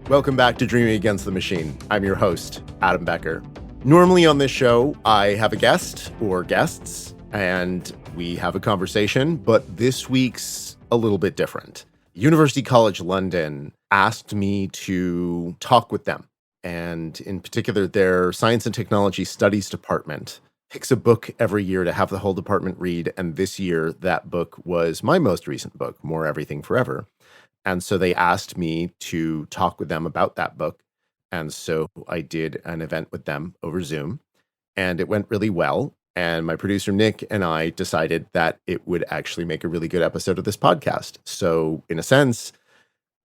Welcome back to Dreaming Against the Machine. I'm your host, Adam Becker. Normally on this show, I have a guest or guests, and we have a conversation, but this week's a little bit different. University College London asked me to talk with them, and in particular, their Science and Technology Studies Department picks a book every year to have the whole department read, and this year, that book was my most recent book, More Everything Forever. And so they asked me to talk with them about that book. And so I did an event with them over Zoom, and it went really well. And my producer, Nick, and I decided that it would actually make a really good episode of this podcast. So in a sense,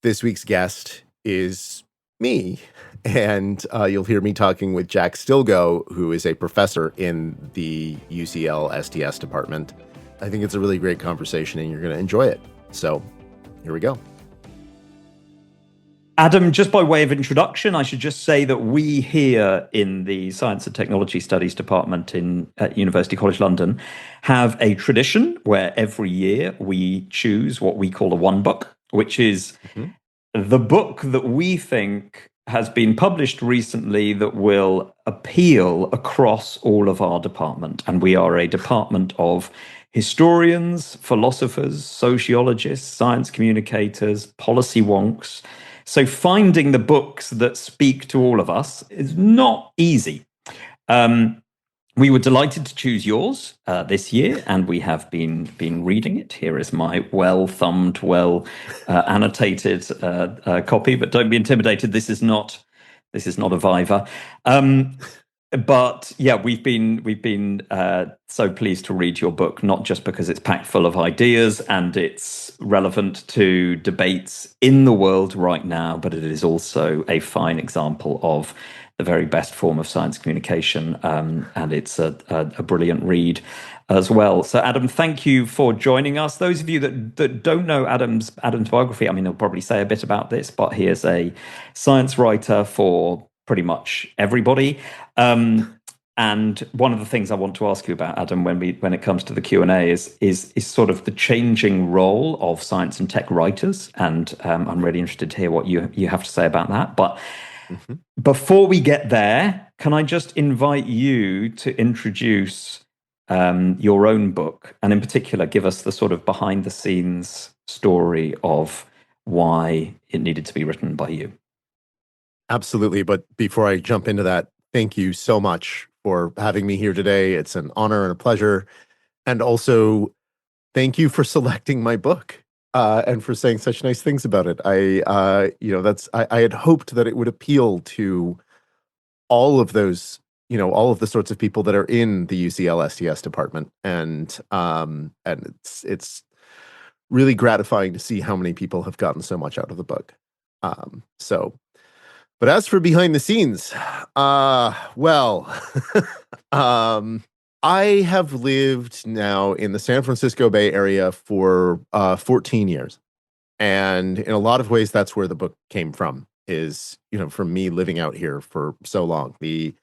this week's guest is me. And you'll hear me talking with Jack Stilgoe, who is a professor in the UCL STS department. I think it's a really great conversation, and you're going to enjoy it. So here we go. Adam, just by way of introduction, I should just say that we here in the Science and Technology Studies Department at University College London have a tradition where every year we choose what we call a one book, which is the book that we think has been published recently that will appeal across all of our department. And we are a department of historians, philosophers, sociologists, science communicators, policy wonks. So finding the books that speak to all of us is not easy. We were delighted to choose yours this year, and we have been reading it. Here is my well-thumbed, annotated copy. But don't be intimidated. This is not a Viva. But yeah, we've been so pleased to read your book, not just because it's packed full of ideas and it's relevant to debates in the world right now, but it is also a fine example of the very best form of science communication, and it's a brilliant read as well. So Adam, thank you for joining us. Those of you that don't know Adam's biography, I mean, he'll probably say a bit about this, but he is a science writer for pretty much everybody. And one of the things I want to ask you about, Adam, when it comes to the Q&A is sort of the changing role of science and tech writers. And I'm really interested to hear what you have to say about that. But before we get there, can I just invite you to introduce your own book, and in particular, give us the sort of behind the scenes story of why it needed to be written by you? Absolutely. But before I jump into that, thank you so much for having me here today. It's an honor and a pleasure. And also, thank you for selecting my book and for saying such nice things about it. I had hoped that it would appeal to all of those, all of the sorts of people that are in the UCL STS department. And it's really gratifying to see how many people have gotten so much out of the book. But as for behind the scenes, I have lived now in the San Francisco Bay Area for 14 years. And in a lot of ways, that's where the book came from, is, from me living out here for so long. The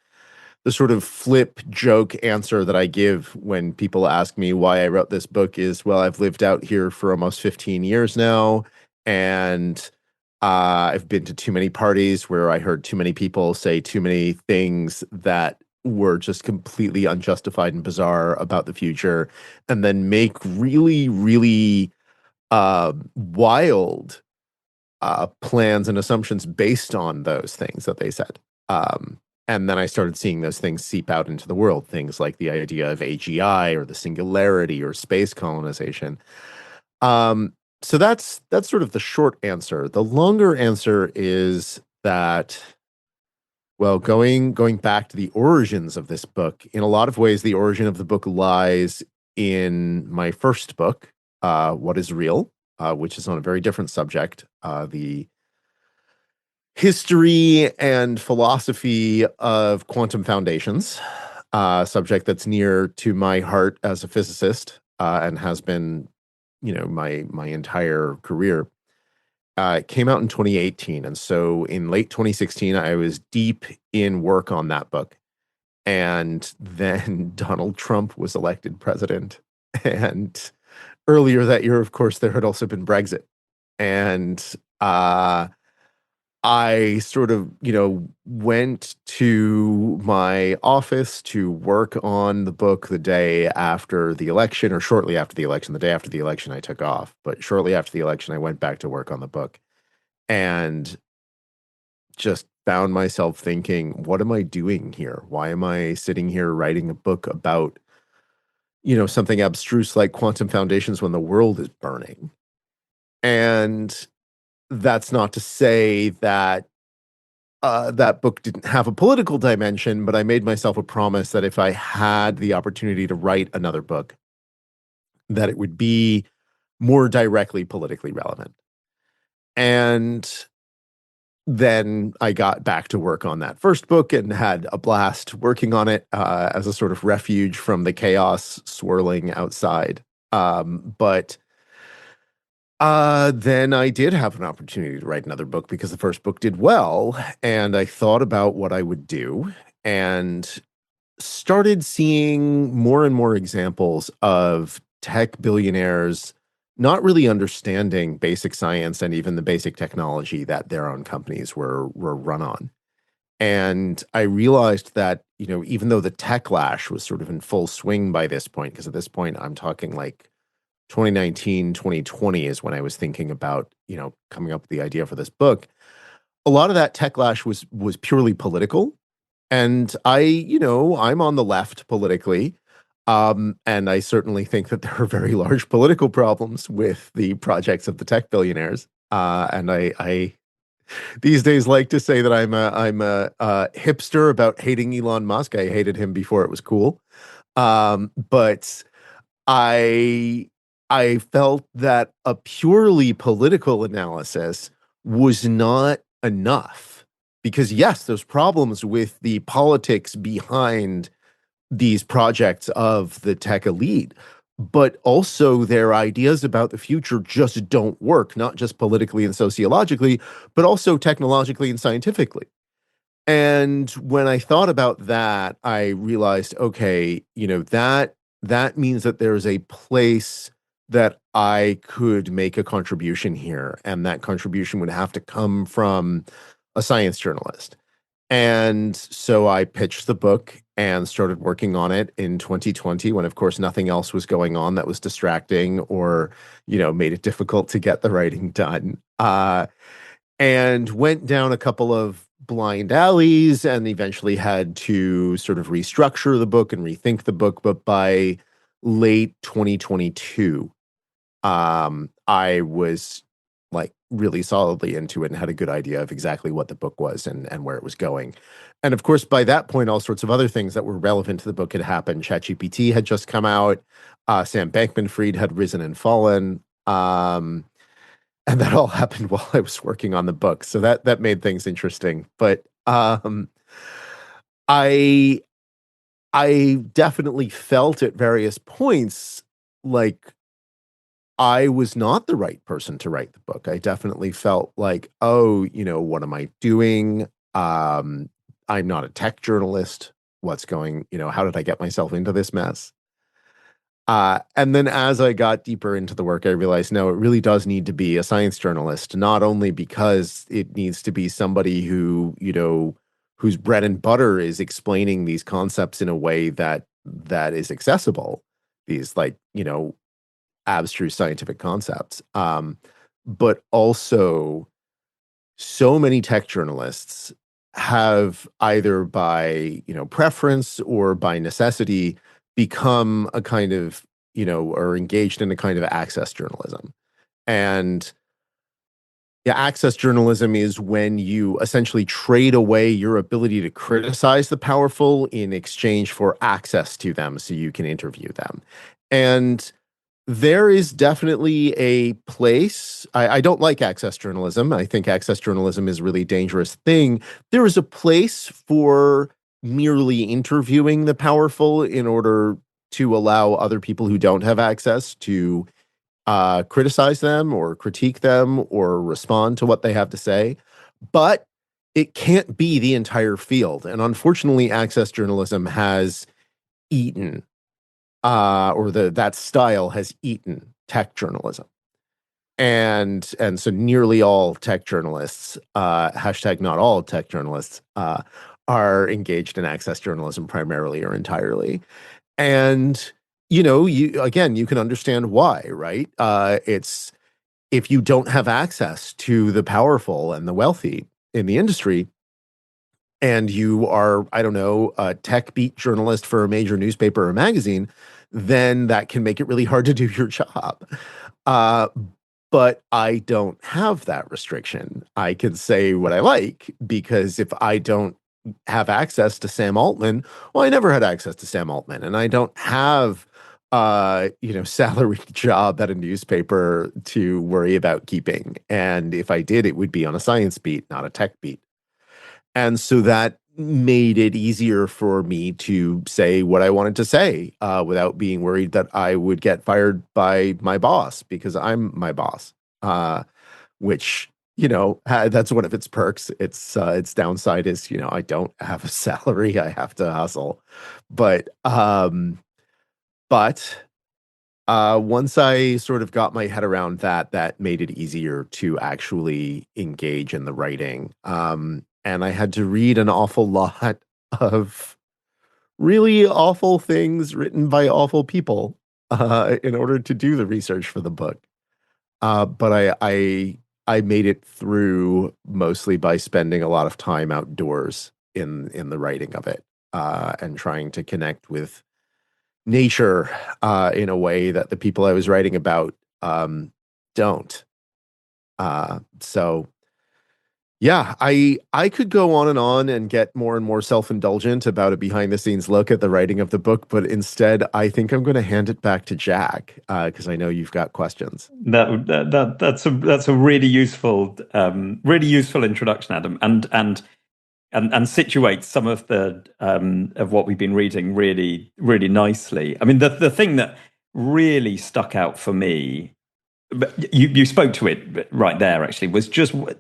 sort of flip joke answer that I give when people ask me why I wrote this book is, well, I've lived out here for almost 15 years now, and I've been to too many parties where I heard too many people say too many things that were just completely unjustified and bizarre about the future, and then make really, really wild plans and assumptions based on those things that they said. And then I started seeing those things seep out into the world, things like the idea of AGI or the singularity or space colonization. So that's sort of the short answer. The longer answer is that, well, going back to the origins of this book, in a lot of ways, the origin of the book lies in my first book, What is Real, which is on a very different subject, the history and philosophy of quantum foundations, subject that's near to my heart as a physicist, and has been my entire career. It came out in 2018. And so in late 2016, I was deep in work on that book. And then Donald Trump was elected president. And earlier that year, of course, there had also been Brexit. And I sort of, went to my office to work on the book the day after the election, or shortly after the election. The day after the election, I took off, but shortly after the election, I went back to work on the book and just found myself thinking, what am I doing here? Why am I sitting here writing a book about, something abstruse like quantum foundations when the world is burning? And that's not to say that that book didn't have a political dimension, but I made myself a promise that if I had the opportunity to write another book, that it would be more directly politically relevant. And then I got back to work on that first book and had a blast working on it as a sort of refuge from the chaos swirling outside. But then I did have an opportunity to write another book because the first book did well, and I thought about what I would do and started seeing more and more examples of tech billionaires not really understanding basic science and even the basic technology that their own companies were run on. And I realized that, even though the techlash was sort of in full swing by this point, because at this point I'm talking like 2019, 2020 is when I was thinking about, coming up with the idea for this book. A lot of that techlash was purely political. And I'm on the left politically. And I certainly think that there are very large political problems with the projects of the tech billionaires. And I these days like to say that I'm a hipster about hating Elon Musk. I hated him before it was cool. But I I felt that a purely political analysis was not enough because yes, there's problems with the politics behind these projects of the tech elite, but also their ideas about the future just don't work, not just politically and sociologically, but also technologically and scientifically. And when I thought about that, I realized, okay, that means that there's a place that I could make a contribution here, and that contribution would have to come from a science journalist. And so I pitched the book and started working on it in 2020 when, of course, nothing else was going on that was distracting or, made it difficult to get the writing done. And went down a couple of blind alleys and eventually had to sort of restructure the book and rethink the book. But by late 2022, I was like really solidly into it and had a good idea of exactly what the book was and where it was going. And of course, by that point, all sorts of other things that were relevant to the book had happened. ChatGPT had just come out. Sam Bankman-Fried had risen and fallen. And that all happened while I was working on the book. So that made things interesting. But I I definitely felt at various points like I was not the right person to write the book. I definitely felt like, oh, what am I doing? I'm not a tech journalist. How did I get myself into this mess? And then as I got deeper into the work, I realized, no, it really does need to be a science journalist, not only because it needs to be somebody who, whose bread and butter is explaining these concepts in a way that is accessible, these abstruse scientific concepts. But also so many tech journalists have either by, preference or by necessity become a kind of, or engaged in a kind of access journalism. And yeah, access journalism is when you essentially trade away your ability to criticize the powerful in exchange for access to them so you can interview them. And there is definitely a place. I don't like access journalism. I think access journalism is a really dangerous thing. There is a place for merely interviewing the powerful in order to allow other people who don't have access to criticize them or critique them or respond to what they have to say. But it can't be the entire field. And unfortunately, access journalism has eaten, or that style has eaten tech journalism. And so nearly all tech journalists, hashtag not all tech journalists, are engaged in access journalism primarily or entirely. And you can understand why, right? It's if you don't have access to the powerful and the wealthy in the industry, and you are, I don't know, a tech beat journalist for a major newspaper or magazine, then that can make it really hard to do your job. Uh, but I don't have that restriction. I can say what I like because if I don't have access to Sam Altman, well, I never had access to Sam Altman, and I don't have salaried job at a newspaper to worry about keeping. And if I did, it would be on a science beat, not a tech beat. And so that made it easier for me to say what I wanted to say without being worried that I would get fired by my boss because I'm my boss, which, that's one of its perks. Its downside is, I don't have a salary. I have to hustle. But once I sort of got my head around that, that made it easier to actually engage in the writing. And I had to read an awful lot of really awful things written by awful people in order to do the research for the book. But I made it through mostly by spending a lot of time outdoors in the writing of it and trying to connect with nature in a way that the people I was writing about don't. So yeah, I could go on and get more and more self-indulgent about a behind-the-scenes look at the writing of the book, but instead I think I'm going to hand it back to Jack because I know you've got questions. That's a really useful introduction, Adam, and situates some of the of what we've been reading really nicely. I mean, the thing that really stuck out for me, but you spoke to it right there, actually, was just what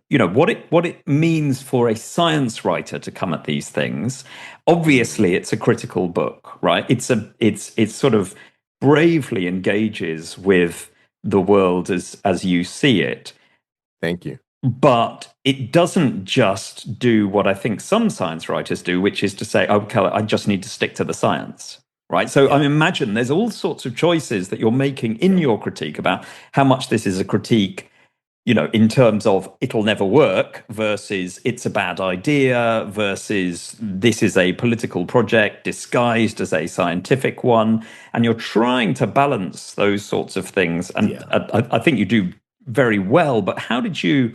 it means for a science writer to come at these things. Obviously, it's a critical book, right? It's sort of bravely engages with the world as you see it. Thank you. But it doesn't just do what I think some science writers do, which is to say, okay, I just need to stick to the science. Right. So I imagine there's all sorts of choices that you're making in your critique about how much this is a critique, in terms of it'll never work versus it's a bad idea versus this is a political project disguised as a scientific one. And you're trying to balance those sorts of things. And I think you do very well. But how did you,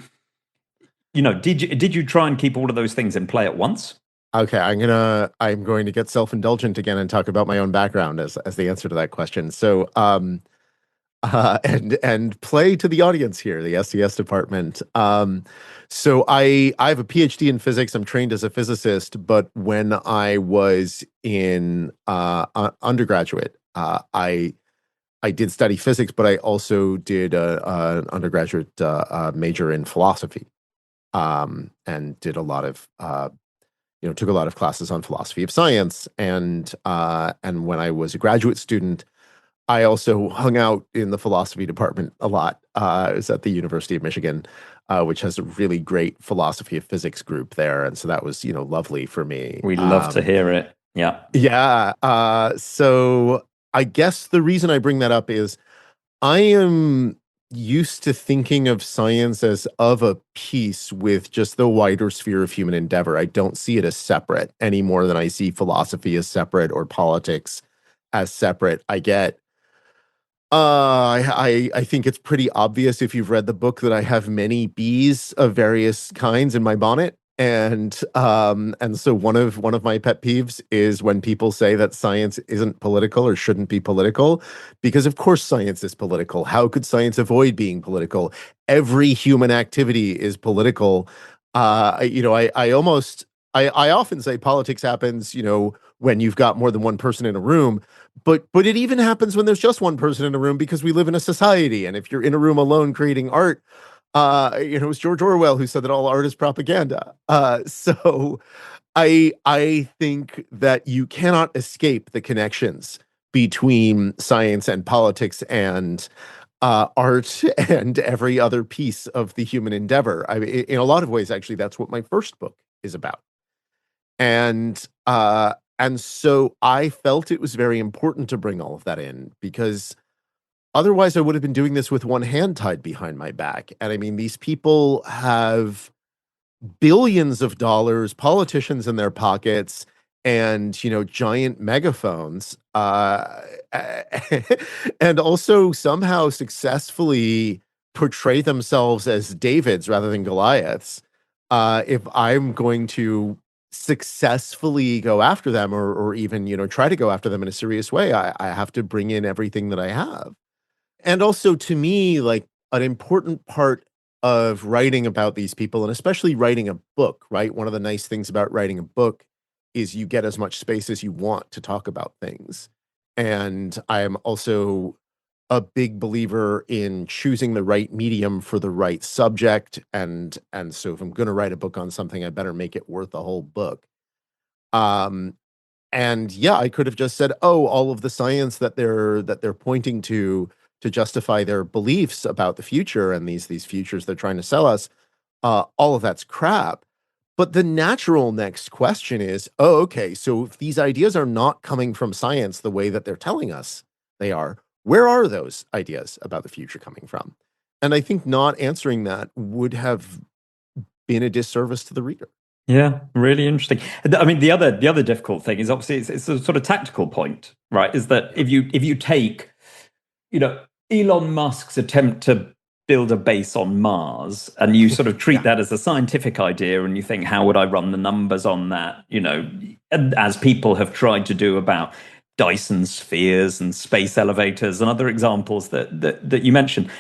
did you try and keep all of those things in play at once? Okay, I'm going to get self-indulgent again and talk about my own background as the answer to that question. So, and play to the audience here, the SES department. So I have a PhD in physics. I'm trained as a physicist, but when I was in undergraduate, I did study physics, but I also did an undergraduate major in philosophy, and did a lot of took a lot of classes on philosophy of science. And when I was a graduate student, I also hung out in the philosophy department a lot. I was at the University of Michigan, which has a really great philosophy of physics group there. And so that was, lovely for me. We love to hear it. Yeah. Yeah. So I guess the reason I bring that up is I am used to thinking of science as of a piece with just the wider sphere of human endeavor. I don't see it as separate any more than I see philosophy as separate or politics as separate. I think it's pretty obvious if you've read the book that I have many bees of various kinds in my bonnet. And so one of my pet peeves is when people say that science isn't political or shouldn't be political, because of course science is political. How could science avoid being political? Every human activity is political. I often say politics happens, when you've got more than one person in a room, but it even happens when there's just one person in a room because we live in a society. And if you're in a room alone creating art, it was George Orwell who said that all art is propaganda. So I think that you cannot escape the connections between science and politics and art and every other piece of the human endeavor. I mean, in a lot of ways, actually, that's what my first book is about. And so I felt it was very important to bring all of that in because otherwise I would have been doing this with one hand tied behind my back. And I mean, these people have billions of dollars, politicians in their pockets, and giant megaphones, and also somehow successfully portray themselves as Davids rather than Goliaths. If I'm going to successfully go after them, or even try to go after them in a serious way, I have to bring in everything that I have. And also, to me, like, an important part of writing about these people, and especially writing a book, right? One of the nice things about writing a book is you get as much space as you want to talk about things. And I am also a big believer in choosing the right medium for the right subject. And so if I'm going to write a book on something, I better make it worth a whole book. Um, and yeah, I could have just said, "Oh, all of the science that they're pointing to justify their beliefs about the future and these futures they're trying to sell us, all of that's crap." But the natural next question is, "Oh, okay, so if these ideas are not coming from science the way that they're telling us they are, where are those ideas about the future coming from?" And I think not answering that would have been a disservice to the reader. Yeah, really interesting. I mean, the other difficult thing is obviously it's a sort of tactical point, right? Is that if you take, Elon Musk's attempt to build a base on Mars, and you sort of treat that as a scientific idea, and you think, how would I run the numbers on that? As people have tried to do about Dyson spheres and space elevators and other examples that you mentioned.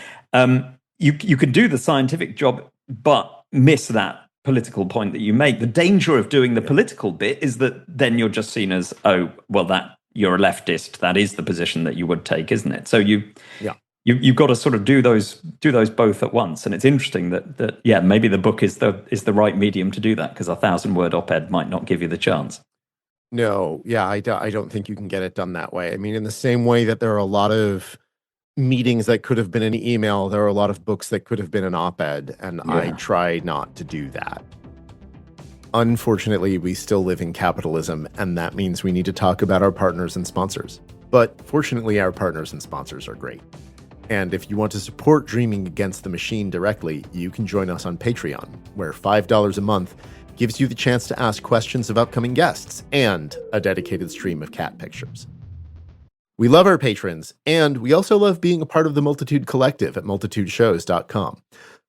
You could do the scientific job, but miss that political point that you make. The danger of doing the political bit is that then you're just seen as, oh, well, that you're a leftist. That is the position that you would take, isn't it? So you've got to sort of do those both at once. And it's interesting that maybe the book is the right medium to do that, because a 1,000-word op-ed might not give you the chance. No, yeah, I don't think you can get it done that way. I mean, in the same way that there are a lot of meetings that could have been an email, there are a lot of books that could have been an op-ed, and I try not to do that. Unfortunately, we still live in capitalism, and that means we need to talk about our partners and sponsors. But fortunately, our partners and sponsors are great. And if you want to support Dreaming Against the Machine directly, you can join us on Patreon, where $5 a month gives you the chance to ask questions of upcoming guests and a dedicated stream of cat pictures. We love our patrons, and we also love being a part of the Multitude Collective at multitudeshows.com.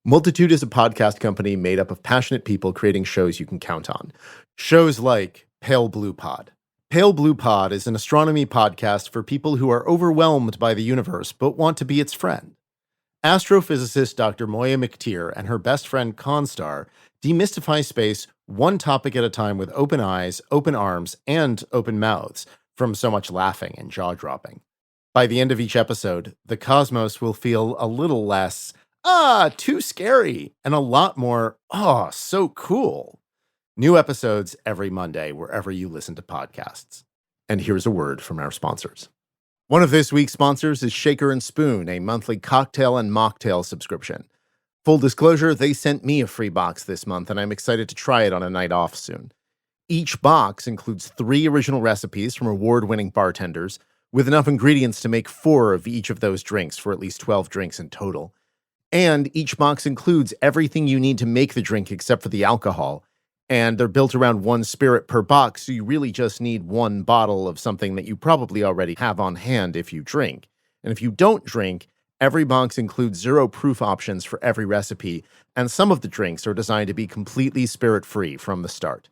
Multitude is a podcast company made up of passionate people creating shows you can count on. Shows like Pale Blue Pod. Pale Blue Pod is an astronomy podcast for people who are overwhelmed by the universe but want to be its friend. Astrophysicist Dr. Moya McTeer and her best friend Constar demystify space one topic at a time with open eyes, open arms, and open mouths from so much laughing and jaw-dropping. By the end of each episode, the cosmos will feel a little less, too scary, and a lot more, so cool. New episodes every Monday, wherever you listen to podcasts. And here's a word from our sponsors. One of this week's sponsors is Shaker and Spoon, a monthly cocktail and mocktail subscription. Full disclosure, they sent me a free box this month, and I'm excited to try it on a night off soon. Each box includes 3 original recipes from award-winning bartenders, with enough ingredients to make 4 of each of those drinks for at least 12 drinks in total. And each box includes everything you need to make the drink except for the alcohol, and they're built around 1 spirit per box, so you really just need 1 bottle of something that you probably already have on hand if you drink. And if you don't drink, every box includes 0 proof options for every recipe, and some of the drinks are designed to be completely spirit-free from the start.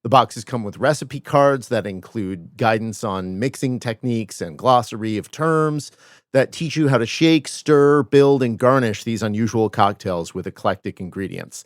The boxes come with recipe cards that include guidance on mixing techniques and glossary of terms that teach you how to shake, stir, build, and garnish these unusual cocktails with eclectic ingredients.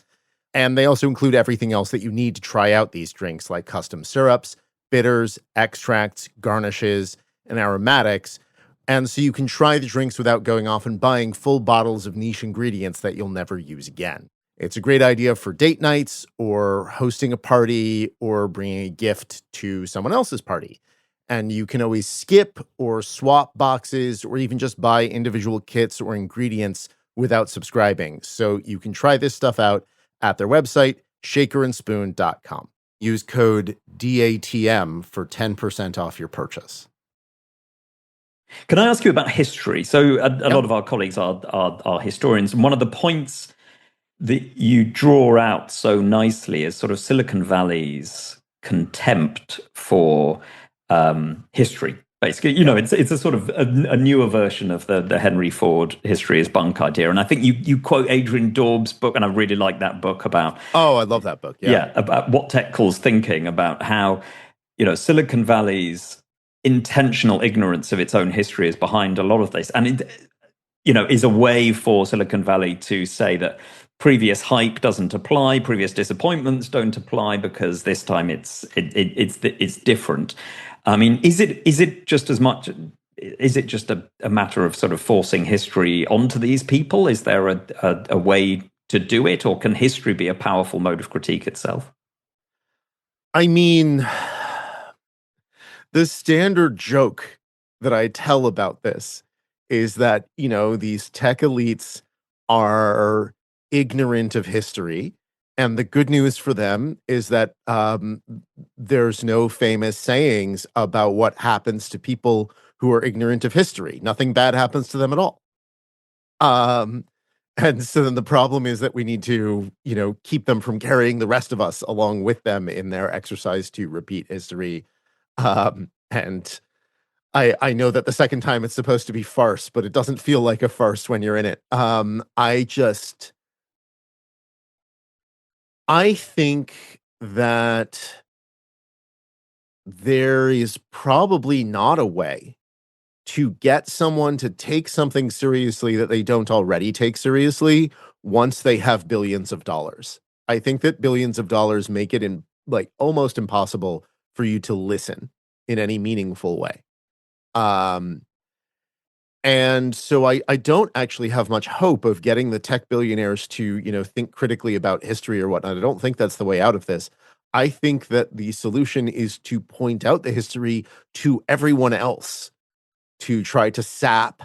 And they also include everything else that you need to try out these drinks, like custom syrups, bitters, extracts, garnishes, and aromatics. And so you can try the drinks without going off and buying full bottles of niche ingredients that you'll never use again. It's a great idea for date nights or hosting a party or bringing a gift to someone else's party. And you can always skip or swap boxes or even just buy individual kits or ingredients without subscribing. So you can try this stuff out at their website, shakerandspoon.com. Use code DATM for 10% off your purchase. Can I ask you about history? So a lot of our colleagues are historians, and one of the points that you draw out so nicely is sort of Silicon Valley's contempt for history. Basically, it's a sort of a newer version of the Henry Ford history is bunk idea. And I think you quote Adrian Daub's book, and I really like that book about. Oh, I love that book. Yeah, about what tech calls thinking, about how Silicon Valley's intentional ignorance of its own history is behind a lot of this, and it is a way for Silicon Valley to say that previous hype doesn't apply, previous disappointments don't apply, because this time it's different. I mean, is it just as much? Is it just a matter of sort of forcing history onto these people? Is there a way to do it, or can history be a powerful mode of critique itself? I mean, the standard joke that I tell about this is that, these tech elites are ignorant of history. And the good news for them is that there's no famous sayings about what happens to people who are ignorant of history. Nothing bad happens to them at all. And so then the problem is that we need to, keep them from carrying the rest of us along with them in their exercise to repeat history. And I know that the second time it's supposed to be farce, but it doesn't feel like a farce when you're in it. I think that there is probably not a way to get someone to take something seriously that they don't already take seriously once they have billions of dollars. I think that billions of dollars make it almost impossible for you to listen in any meaningful way. And so I don't actually have much hope of getting the tech billionaires to, think critically about history or whatnot. I don't think that's the way out of this. I think that the solution is to point out the history to everyone else, to try to sap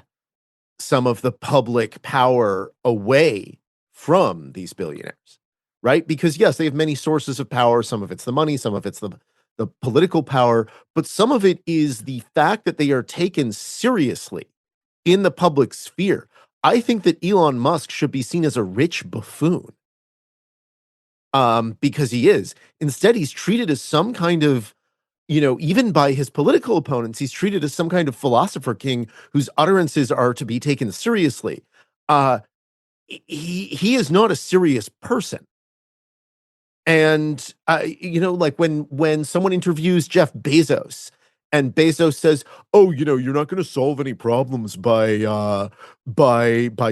some of the public power away from these billionaires, right? Because yes, they have many sources of power. Some of it's the money, some of it's the political power, but some of it is the fact that they are taken seriously in the public sphere. I think that Elon Musk should be seen as a rich buffoon, because he is. Instead, he's treated as some kind of, even by his political opponents, he's treated as some kind of philosopher king whose utterances are to be taken seriously. He is not a serious person. And like when someone interviews Jeff Bezos, and Bezos says, "Oh, you're not going to solve any problems by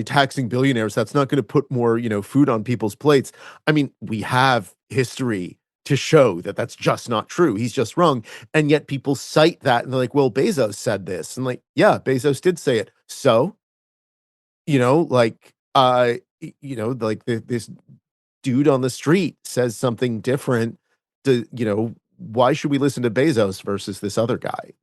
taxing billionaires. That's not going to put more, food on people's plates." I mean, we have history to show that that's just not true. He's just wrong. And yet people cite that and they're like, "Well, Bezos said this." And like, yeah, Bezos did say it. So, this dude on the street says something different. Why should we listen to Bezos versus this other guy?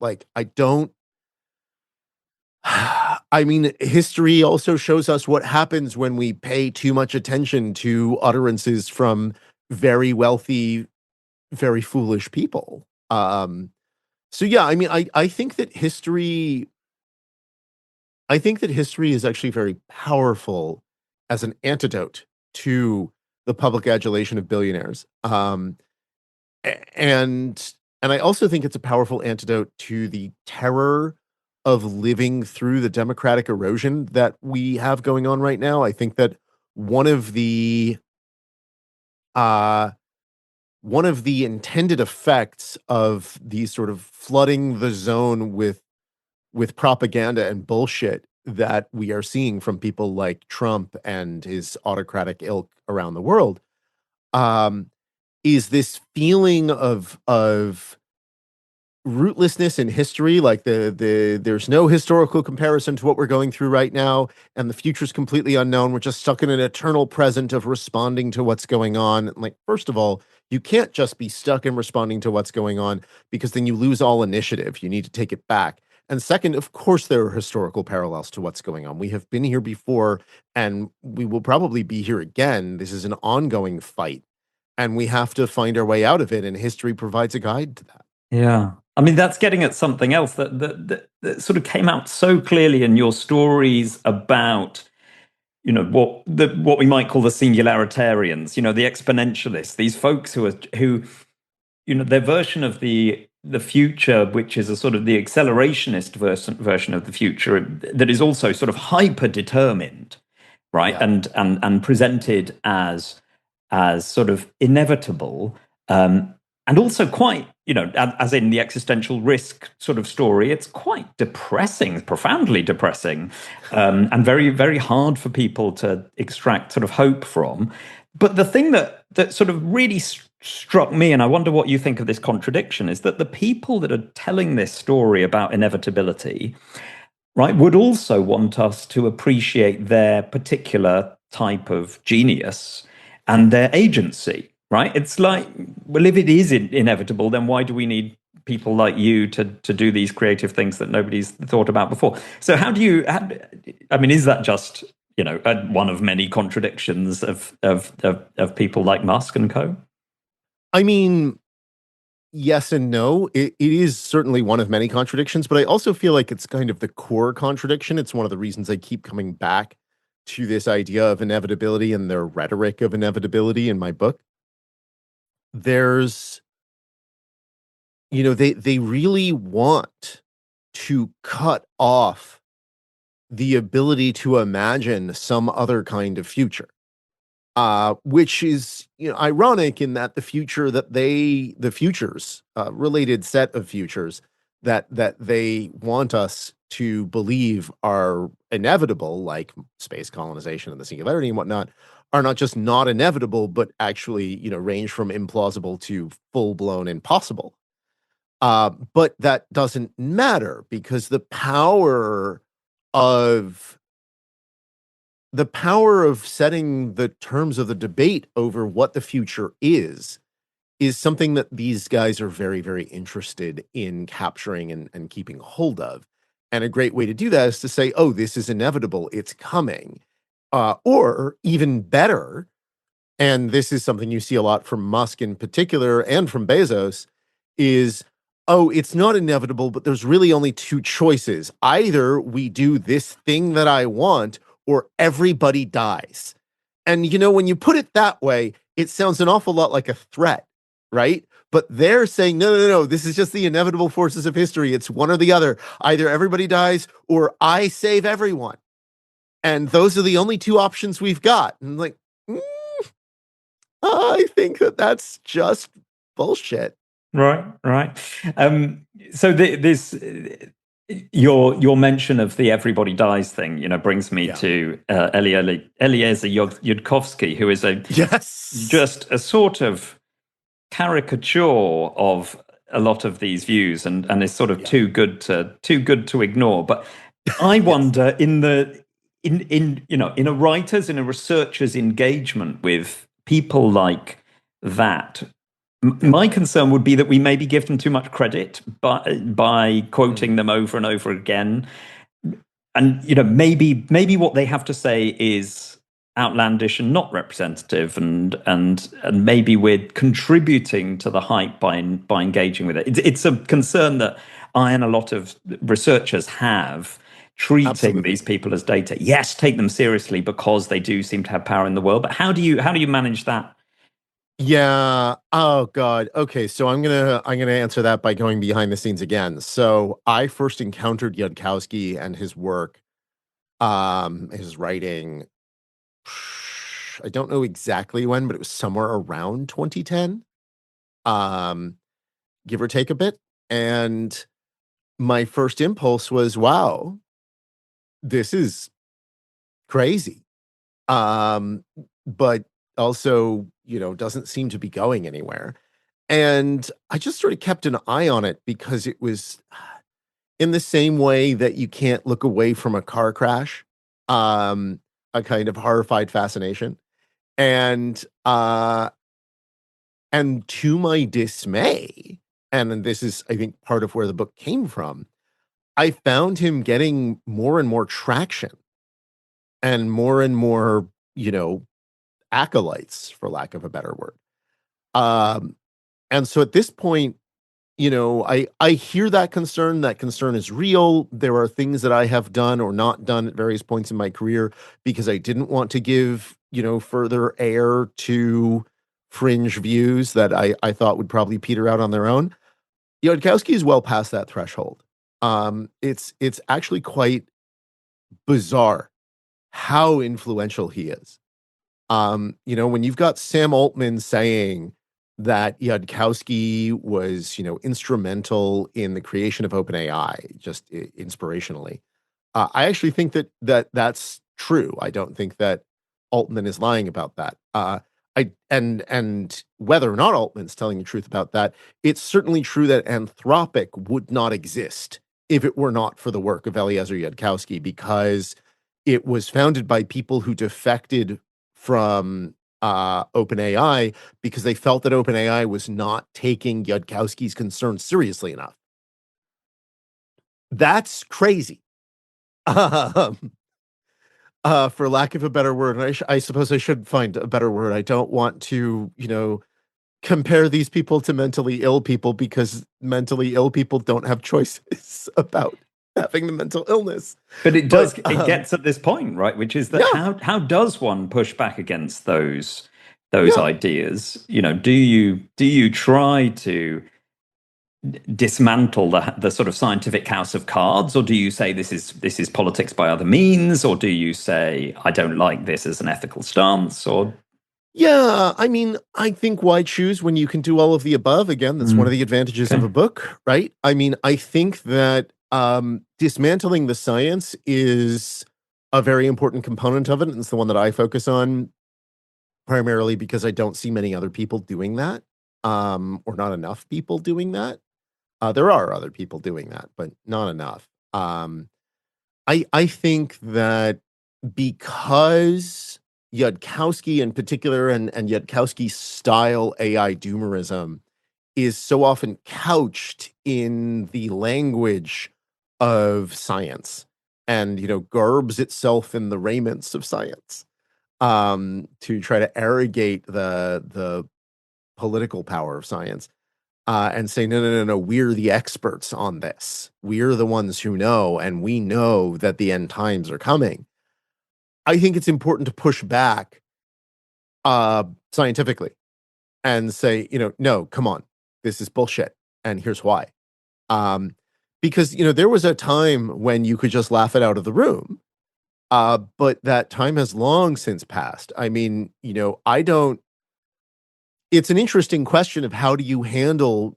I mean, history also shows us what happens when we pay too much attention to utterances from very wealthy, very foolish people. So yeah, I mean, I think that history is actually very powerful as an antidote to the public adulation of billionaires. And I also think it's a powerful antidote to the terror of living through the democratic erosion that we have going on right now. I think that one of the intended effects of these sort of flooding the zone with propaganda and bullshit that we are seeing from people like Trump and his autocratic ilk around the world, is this feeling of rootlessness in history. Like there's no historical comparison to what we're going through right now, and the future's completely unknown. We're just stuck in an eternal present of responding to what's going on. Like, first of all, You can't just be stuck in responding to what's going on, because then you lose all initiative. You need to take it back. And second, of course, there are historical parallels to what's going on. We have been here before, and we will probably be here again. This is an ongoing fight, and we have to find our way out of it. And history provides a guide to that. Yeah. I mean, that's getting at something else that sort of came out so clearly in your stories about, what we might call the singularitarians, the exponentialists, these folks who their version of the future, which is a sort of the accelerationist version of the future that is also sort of hyper determined, right? Yeah. And presented as sort of inevitable, and also quite, as in the existential risk sort of story, it's quite depressing, profoundly depressing, and very, very hard for people to extract sort of hope from. But the thing that sort of really struck me, and I wonder what you think of this contradiction, is that the people that are telling this story about inevitability, right, would also want us to appreciate their particular type of genius and their agency, right? It's like, well, if it is inevitable, then why do we need people like you to do these creative things that nobody's thought about before? So I mean, is that just, one of many contradictions of people like Musk and co? I mean, yes and no. It is certainly one of many contradictions, but I also feel like it's kind of the core contradiction. It's one of the reasons I keep coming back to this idea of inevitability and their rhetoric of inevitability in my book. There's, they really want to cut off the ability to imagine some other kind of future. Which is, ironic in that the futures, related set of futures that they want us to believe are inevitable, like space colonization and the singularity and whatnot, are not just not inevitable, but actually, range from implausible to full blown impossible. But that doesn't matter, because of the power of setting the terms of the debate over what the future is something that these guys are very, very interested in capturing and keeping hold of. And a great way to do that is to say, oh, this is inevitable, it's coming. Or even better, and this is something you see a lot from Musk in particular and from Bezos, is, oh, it's not inevitable, but there's really only two choices. Either we do this thing that I want, or everybody dies. And, when you put it that way, it sounds an awful lot like a threat, right? But they're saying, no, no, no, this is just the inevitable forces of history. It's one or the other. Either everybody dies or I save everyone. And those are the only two options we've got. And like, I think that's just bullshit. Right, right. So your mention of the everybody dies thing, brings me to Eliezer Yudkowsky, who is just a sort of caricature of a lot of these views, and is sort of too good to ignore. But I wonder in a researcher's engagement with people like that. My concern would be that we maybe give them too much credit by quoting them over and over again, and maybe what they have to say is outlandish and not representative, and maybe we're contributing to the hype by engaging with it. It's a concern that I and a lot of researchers have, treating these people as data. Yes, take them seriously because they do seem to have power in the world, but how do you manage that? Yeah. Oh God. Okay. So I'm gonna answer that by going behind the scenes again. So I first encountered Yudkowsky and his work, his writing. I don't know exactly when, but it was somewhere around 2010, um, give or take a bit. And my first impulse was, wow, this is crazy. But also, doesn't seem to be going anywhere. And I just sort of kept an eye on it, because it was in the same way that you can't look away from a car crash, a kind of horrified fascination. And And to my dismay, and this is, I think, part of where the book came from, I found him getting more and more traction and more, acolytes, for lack of a better word. Um, and so at this point, I hear that concern. That concern is real. There are things that I have done or not done at various points in my career because I didn't want to give, further air to fringe views that I thought would probably peter out on their own. Yudkowsky is well past that threshold. It's actually quite bizarre how influential he is. When you've got Sam Altman saying that Yudkowsky was, instrumental in the creation of OpenAI, just inspirationally, I actually think that's true. I don't think that Altman is lying about that. And whether or not Altman's telling the truth about that, it's certainly true that Anthropic would not exist if it were not for the work of Eliezer Yudkowsky, because it was founded by people who defected from OpenAI because they felt that OpenAI was not taking Yudkowsky's concerns seriously enough. That's crazy. For lack of a better word, and I suppose I should find a better word. I don't want to, compare these people to mentally ill people, because mentally ill people don't have choices about having the mental illness. But it gets at this point, right? Which is that how does one push back against those ideas? Do you try to dismantle the sort of scientific house of cards, or do you say this is politics by other means, or do you say I don't like this as an ethical stance? Or I think, why choose when you can do all of the above? Again, that's one of the advantages of a book, right? I think that dismantling the science is a very important component of it, and it's the one that I focus on primarily because I don't see many other people doing that, or not enough people doing that. There are other people doing that, but not enough. I think that because Yudkowsky in particular, and Yudkowsky's style AI doomerism is so often couched in the language of science, and garbs itself in the raiments of science, to try to arrogate the political power of science, and say, no, we're the experts on this. We're the ones who know, and we know that the end times are coming. I think it's important to push back scientifically and say, no, come on, this is bullshit, and here's why. Because, there was a time when you could just laugh it out of the room, but that time has long since passed. I don't. It's an interesting question of how do you handle,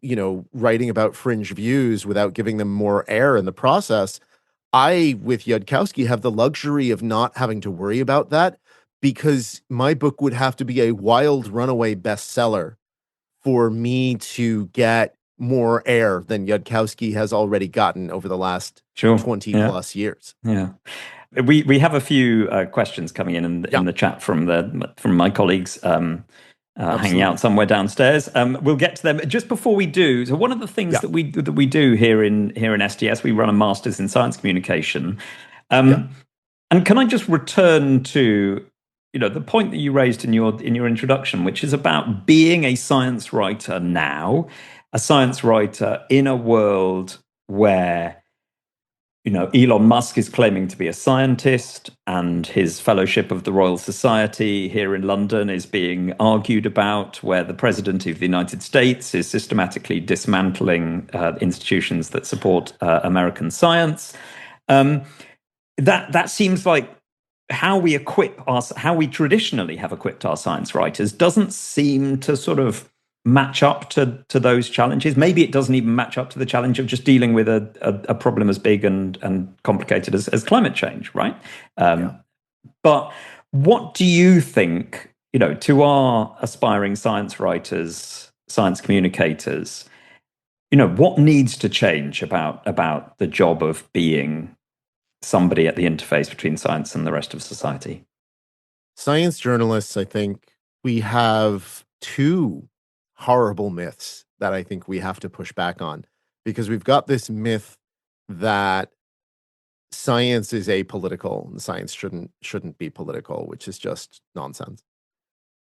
writing about fringe views without giving them more air in the process. I, with Yudkowsky, have the luxury of not having to worry about that, because my book would have to be a wild runaway bestseller for me to get more air than Yudkowsky has already gotten over the last 20 plus years. Yeah. We have a few questions coming in the chat from my colleagues hanging out somewhere downstairs. We'll get to them just before we do. So one of the things that we do here in STS, we run a master's in science communication. And can I just return to the point that you raised in your introduction, which is about being a science writer now, a science writer in a world where Elon Musk is claiming to be a scientist, and his fellowship of the Royal Society here in London is being argued about, where the President of the United States is systematically dismantling institutions that support American science. That seems like how we traditionally have equipped our science writers doesn't seem to sort of match up to those challenges. Maybe it doesn't even match up to the challenge of just dealing with a problem as big and complicated as climate change, right? But what do you think, to our aspiring science writers, science communicators, what needs to change about the job of being somebody at the interface between science and the rest of society? Science journalists, I think we have two horrible myths that I think we have to push back on, because we've got this myth that science is apolitical and science shouldn't be political, which is just nonsense.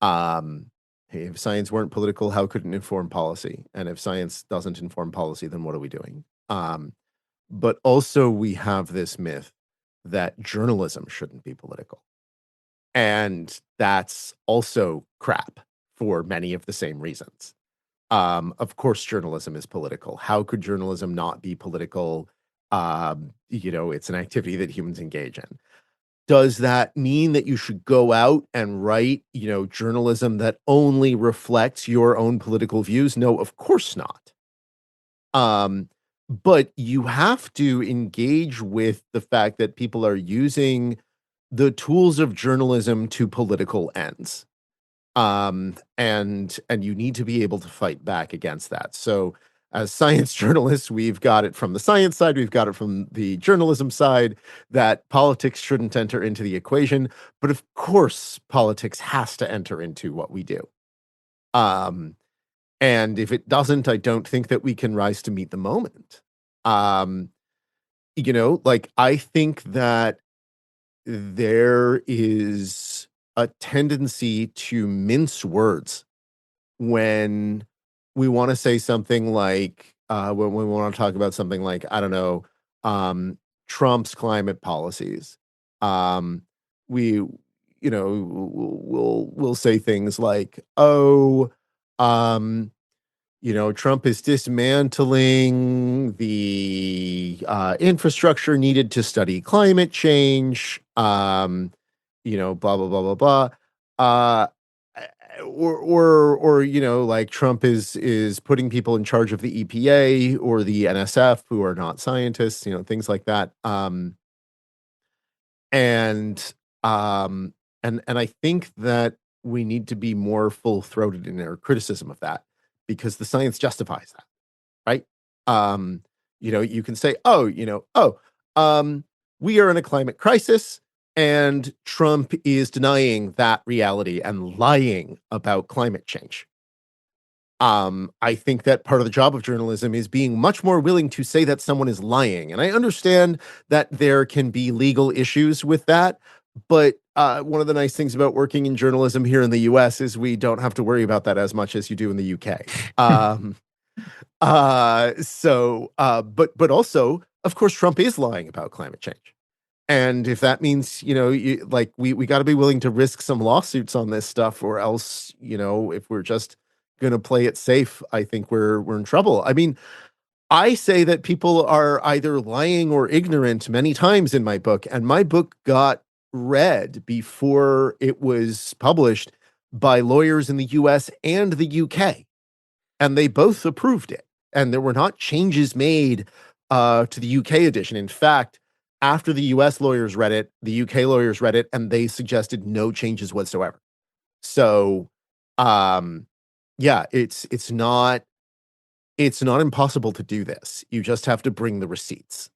Hey, if science weren't political, how could it inform policy? And if science doesn't inform policy, then what are we doing? But also we have this myth that journalism shouldn't be political. And that's also crap for many of the same reasons. Of course, journalism is political. How could journalism not be political? It's an activity that humans engage in. Does that mean that you should go out and write, journalism that only reflects your own political views? No, of course not. But you have to engage with the fact that people are using the tools of journalism to political ends. And you need to be able to fight back against that. So as science journalists, we've got it from the science side, we've got it from the journalism side, that politics shouldn't enter into the equation. But of course, politics has to enter into what we do. And if it doesn't, I don't think that we can rise to meet the moment. I think that there is a tendency to mince words when we want to say something like, when we want to talk about something like, I don't know, Trump's climate policies. We'll say things like, Trump is dismantling the infrastructure needed to study climate change, blah, blah, blah, blah, blah. Like Trump is putting people in charge of the EPA or the NSF who are not scientists, things like that. And I think that we need to be more full-throated in our criticism of that, because the science justifies that, right? You can say, we are in a climate crisis, and Trump is denying that reality and lying about climate change. I think that part of the job of journalism is being much more willing to say that someone is lying. And I understand that there can be legal issues with that. But one of the nice things about working in journalism here in the US is we don't have to worry about that as much as you do in the UK. But also, of course, Trump is lying about climate change. And if that means, we got to be willing to risk some lawsuits on this stuff, or else, if we're just going to play it safe, I think we're in trouble. I mean, I say that people are either lying or ignorant many times in my book, and my book got read before it was published by lawyers in the US and the UK, and they both approved it. And there were not changes made to the UK edition. In fact, after the US lawyers read it, the UK lawyers read it, and they suggested no changes whatsoever. So, it's not impossible to do this. You just have to bring the receipts.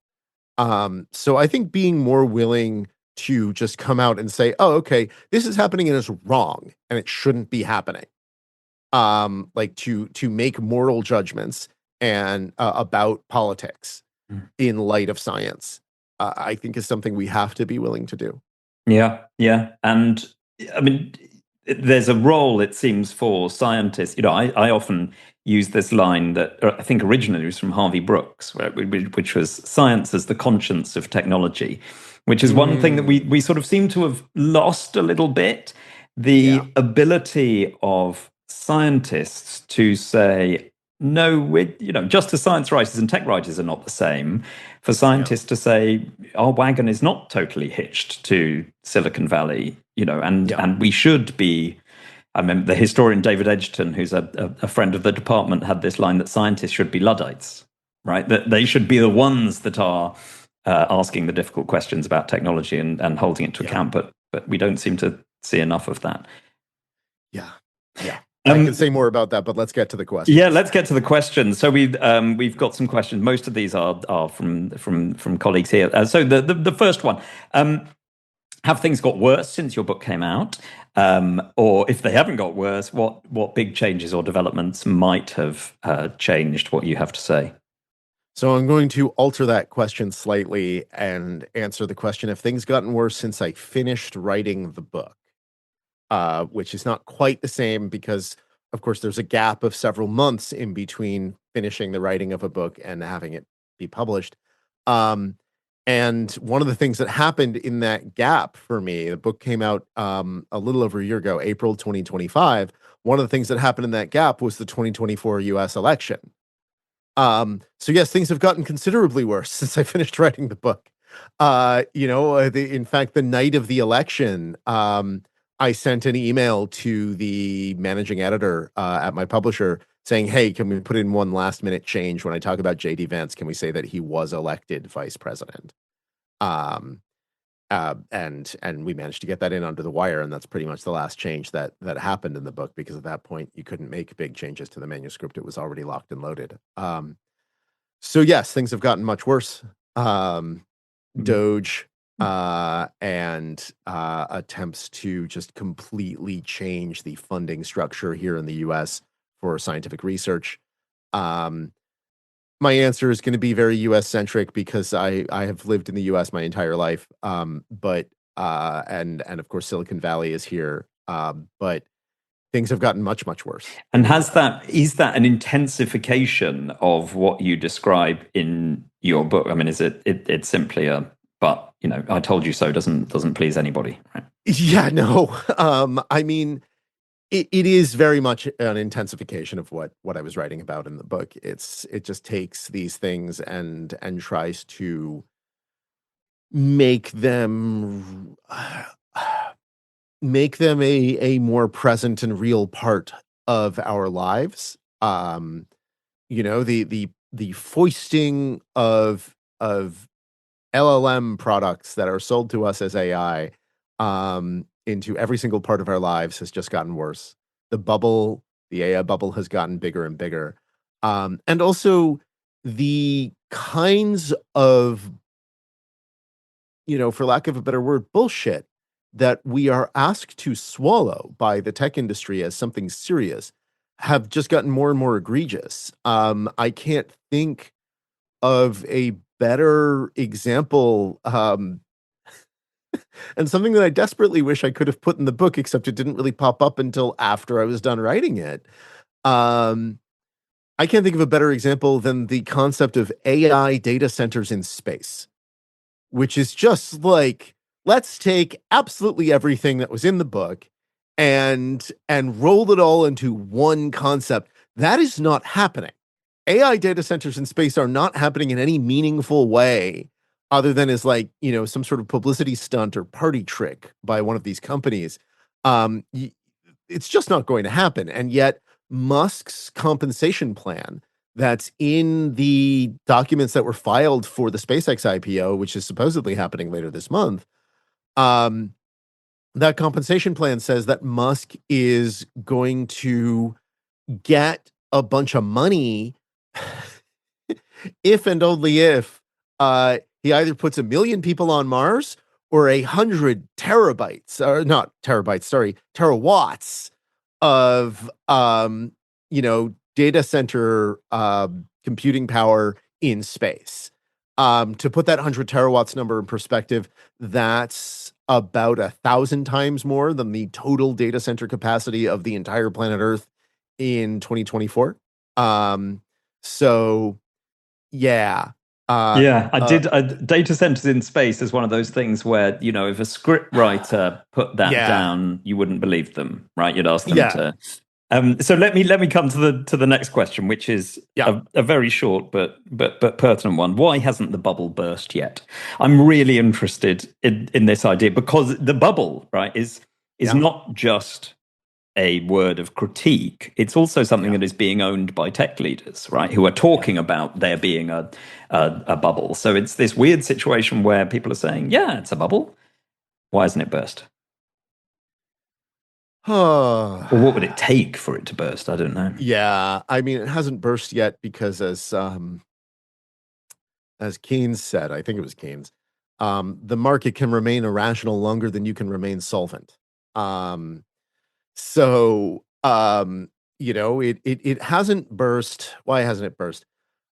So I think being more willing to just come out and say, oh, okay, this is happening and it's wrong and it shouldn't be happening. To make moral judgments and about politics in light of science, I think is something we have to be willing to do. Yeah. And I mean, there's a role, it seems, for scientists. I often use this line that I think originally was from Harvey Brooks, which was science as the conscience of technology, which is one thing that we sort of seem to have lost a little bit. The ability of scientists to say, no, just as science writers and tech writers are not the same, for scientists to say, our wagon is not totally hitched to Silicon Valley, and we should be. I remember the historian David Edgerton, who's a friend of the department, had this line that scientists should be Luddites, right? That they should be the ones that are asking the difficult questions about technology and holding it to account. But we don't seem to see enough of that. Yeah. I can say more about that, but let's get to the questions. Yeah, let's get to the questions. So we've got some questions. Most of these are from colleagues here. So the first one. have things got worse since your book came out? Or if they haven't got worse, what big changes or developments might have changed what you have to say? So I'm going to alter that question slightly and answer the question: have things gotten worse since I finished writing the book? Which is not quite the same because, of course, there's a gap of several months in between finishing the writing of a book and having it be published. Um, and one of the things that happened in that gap for me, the book came out a little over a year ago, April 2025. One of the things that happened in that gap was the 2024 US election. So yes, things have gotten considerably worse since I finished writing the book. In fact, the night of the election, I sent an email to the managing editor at my publisher saying, "Hey, can we put in one last minute change when I talk about JD Vance? Can we say that he was elected vice president?" Um, and we managed to get that in under the wire, and that's pretty much the last change that happened in the book, because at that point you couldn't make big changes to the manuscript; it was already locked and loaded. So yes, things have gotten much worse. Doge and attempts to just completely change the funding structure here in the US for scientific research. Um, my answer is going to be very US centric because I have lived in the US my entire life. But and of course Silicon Valley is here. But things have gotten much, much worse. And is that an intensification of what you describe in your book? I mean, is it's simply but I told you so doesn't please anybody, right? Yeah, no. I mean, it is very much an intensification of what I was writing about in the book. It just takes these things and tries to make them a more present and real part of our lives. The foisting of LLM products that are sold to us as AI into every single part of our lives has just gotten worse. The AI bubble has gotten bigger and bigger. And also the kinds of, for lack of a better word, bullshit that we are asked to swallow by the tech industry as something serious have just gotten more and more egregious. I can't think of a better example, and something that I desperately wish I could have put in the book, except it didn't really pop up until after I was done writing it. Um, I can't think of a better example than the concept of AI data centers in space, which is just like, let's take absolutely everything that was in the book and roll it all into one concept. That is not happening. AI data centers in space are not happening in any meaningful way other than as like, some sort of publicity stunt or party trick by one of these companies. It's just not going to happen. And yet Musk's compensation plan that's in the documents that were filed for the SpaceX IPO, which is supposedly happening later this month, that compensation plan says that Musk is going to get a bunch of money if and only if he either puts 1 million people on Mars or 100 terabytes, or not terabytes, sorry, terawatts of data center computing power in space. To put that 100 terawatts number in perspective, that's about 1,000 times more than the total data center capacity of the entire planet Earth in 2024. So yeah. Yeah, I did. Data centers in space is one of those things where, if a script writer put that Yeah. down, you wouldn't believe them, right? You'd ask them Yeah. to. So let me come to the next question, which is a very short but pertinent one. Why hasn't the bubble burst yet? I'm really interested in this idea, because the bubble, right, is not just a word of critique. It's also something that is being owned by tech leaders, right, who are talking about there being a bubble. So it's this weird situation where people are saying, yeah, it's a bubble. Why hasn't it burst? Or what would it take for it to burst? I don't know. Yeah, I mean, it hasn't burst yet because as Keynes said, I think it was Keynes, The market can remain irrational longer than you can remain solvent. Um, so, it hasn't burst. Why hasn't it burst?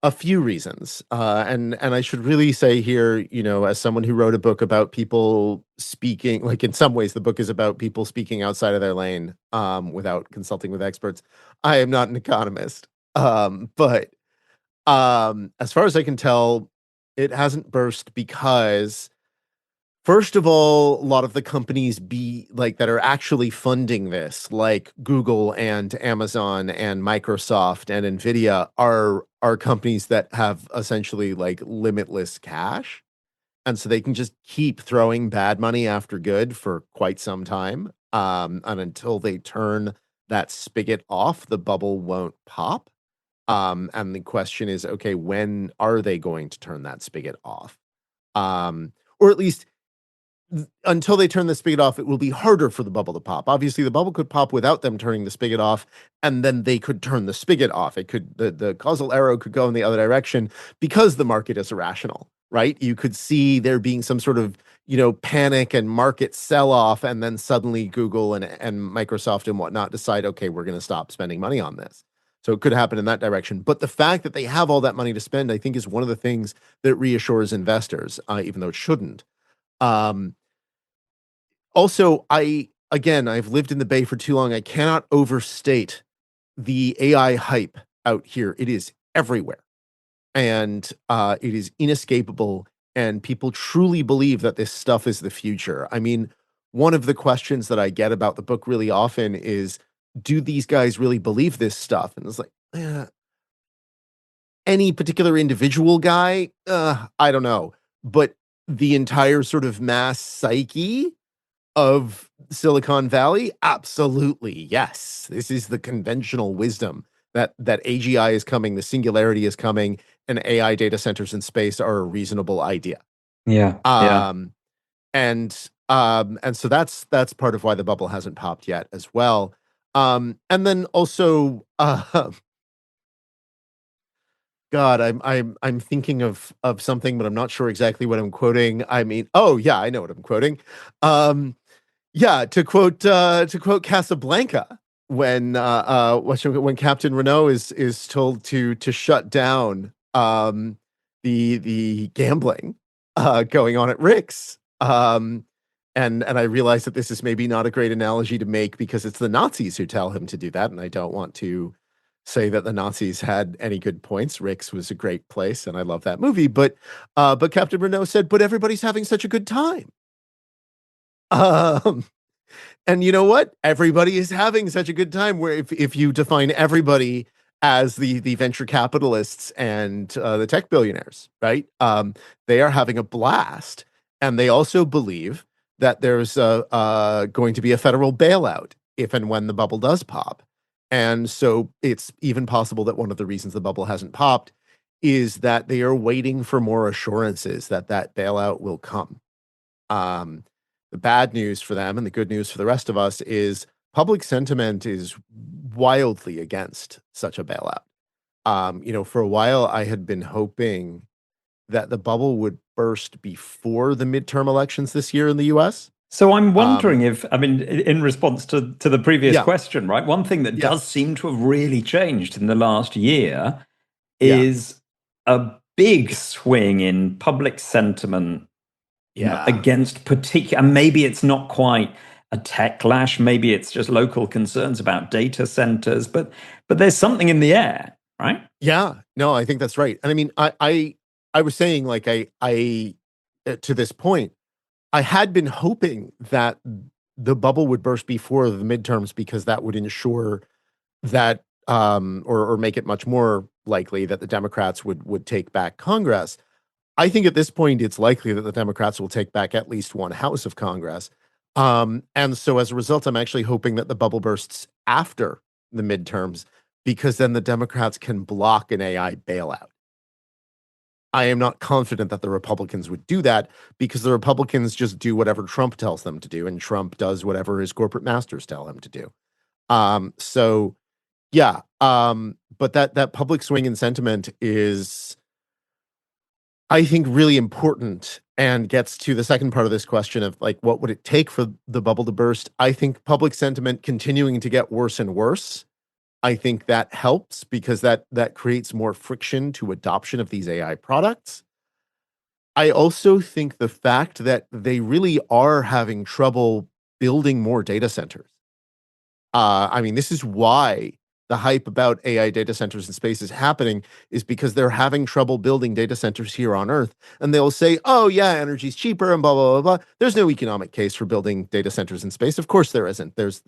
A few reasons. And I should really say here, as someone who wrote a book about people speaking, like in some ways the book is about people speaking outside of their lane, without consulting with experts. I am not an economist. But as far as I can tell, it hasn't burst because, first of all, a lot of the companies that are actually funding this, like Google and Amazon and Microsoft and Nvidia, are companies that have essentially like limitless cash. And so they can just keep throwing bad money after good for quite some time. And until they turn that spigot off, the bubble won't pop. And the question is, okay, when are they going to turn that spigot off? Or at least until they turn the spigot off, it will be harder for the bubble to pop. Obviously, the bubble could pop without them turning the spigot off, and then they could turn the spigot off. It could the causal arrow could go in the other direction because the market is irrational, right? You could see there being some sort of panic and market sell off, and then suddenly Google and Microsoft and whatnot decide, okay, we're going to stop spending money on this. So it could happen in that direction. But the fact that they have all that money to spend, I think, is one of the things that reassures investors, even though it shouldn't. Um, Also, I've lived in the Bay for too long. I cannot overstate the AI hype out here. It is everywhere, and it is inescapable. And people truly believe that this stuff is the future. I mean, one of the questions that I get about the book really often is, do these guys really believe this stuff? And it's like, any particular individual guy, I don't know, but the entire sort of mass psyche of Silicon Valley? Absolutely, yes. This is the conventional wisdom that AGI is coming, the singularity is coming, and AI data centers in space are a reasonable idea. Yeah. Yeah. And so that's part of why the bubble hasn't popped yet as well. And then also, God, I'm thinking of something, but I'm not sure exactly what I'm quoting. I mean, oh yeah, I know what I'm quoting. Yeah, to quote Casablanca, when Captain Renault is told to shut down the gambling going on at Rick's. And I realize that this is maybe not a great analogy to make because it's the Nazis who tell him to do that, and I don't want to say that the Nazis had any good points. Rick's was a great place, and I love that movie. But Captain Renault said, "But everybody's having such a good time." Um, and you know what? Everybody is having such a good time. Where if you define everybody as the venture capitalists and the tech billionaires, right? They are having a blast, and they also believe that there's going to be a federal bailout if and when the bubble does pop. And so it's even possible that one of the reasons the bubble hasn't popped is that they are waiting for more assurances that that bailout will come. Um, the bad news for them and the good news for the rest of us is public sentiment is wildly against such a bailout. For a while, I had been hoping that the bubble would burst before the midterm elections this year in the US. So I'm wondering Um, if, I mean, in response to the previous yeah, question, right? One thing that yeah, does seem to have really changed in the last year yeah, is a big swing in public sentiment, yeah. against particular, and maybe it's not quite a tech lash, maybe it's just local concerns about data centers, but there's something in the air, right? Yeah, no, I think that's right. And I mean, I was saying like I to this point, I had been hoping that the bubble would burst before the midterms because that would ensure that or make it much more likely that the Democrats would take back Congress. I think at this point it's likely that the Democrats will take back at least one house of Congress. And so as a result, I'm actually hoping that the bubble bursts after the midterms because then the Democrats can block an AI bailout. I am not confident that the Republicans would do that because the Republicans just do whatever Trump tells them to do, and Trump does whatever his corporate masters tell him to do. So yeah, but that public swing in sentiment is, I think, really important. and gets to the second part of this question of like, what would it take for the bubble to burst? I think public sentiment continuing to get worse and worse. I think that helps because that creates more friction to adoption of these AI products. I also think the fact that they really are having trouble building more data centers. I mean, this is why the hype about AI data centers in space is happening, is because they're having trouble building data centers here on Earth. And they'll say, oh, yeah, energy's cheaper and blah, blah, blah, blah. There's no economic case for building data centers in space. Of course there isn't. There's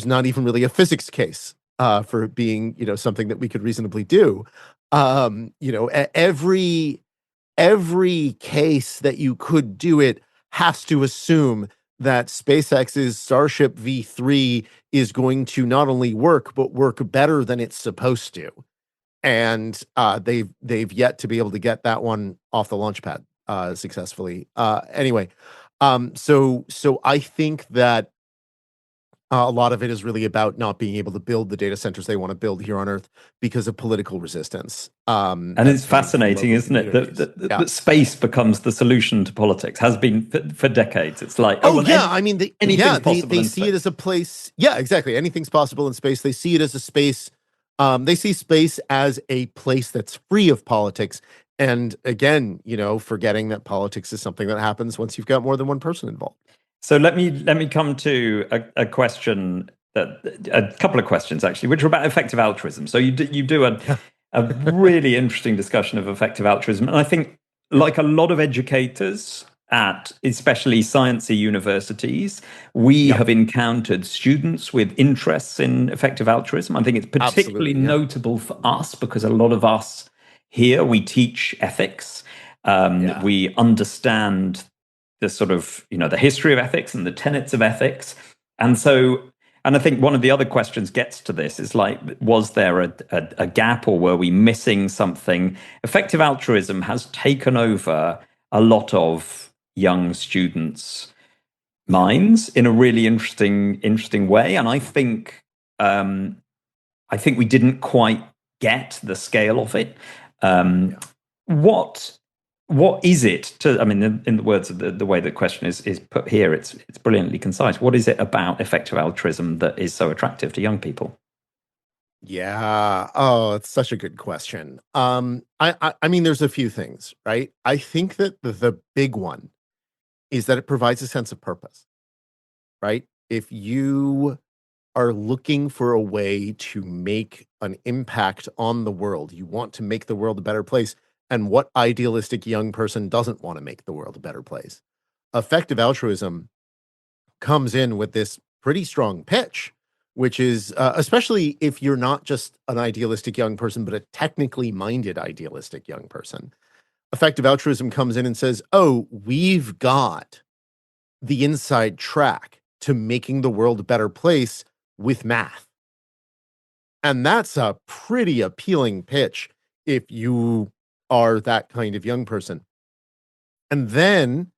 not even really a physics case for it being, something that we could reasonably do. Every case that you could do it has to assume that SpaceX's Starship V3 is going to not only work, but work better than it's supposed to. And they've yet to be able to get that one off the launch pad successfully. Anyway, so I think that a lot of it is really about not being able to build the data centers they want to build here on Earth because of political resistance. And it's fascinating, isn't it, that space becomes the solution to politics, has been for decades. It's like, anything's possible they see it as a place. Yeah, exactly. Anything's possible in space. They see it as a space. They see space as a place that's free of politics. And again, forgetting that politics is something that happens once you've got more than one person involved. So let me come to a question, a couple of questions actually, which are about effective altruism. So you do a really interesting discussion of effective altruism, and I think, like a lot of educators at especially sciencey universities, we have encountered students with interests in effective altruism. I think it's particularly notable for us because a lot of us here, we teach ethics. We understand the sort of, the history of ethics and the tenets of ethics. And I think one of the other questions gets to this is like, was there a gap, or were we missing something? Effective altruism has taken over a lot of young students' minds in a really interesting way. And I think we didn't quite get the scale of it. What is it in the words of the way the question is put here, it's brilliantly concise. What is it about effective altruism that is so attractive to young people? Yeah. Oh, it's such a good question. I mean, there's a few things, right? I think that the big one is that it provides a sense of purpose, right? If you are looking for a way to make an impact on the world, you want to make the world a better place. And what idealistic young person doesn't want to make the world a better place? Effective altruism comes in with this pretty strong pitch, which is, especially if you're not just an idealistic young person, but a technically minded idealistic young person. Effective altruism comes in and says, oh, we've got the inside track to making the world a better place with math. And that's a pretty appealing pitch if you are that kind of young person. And then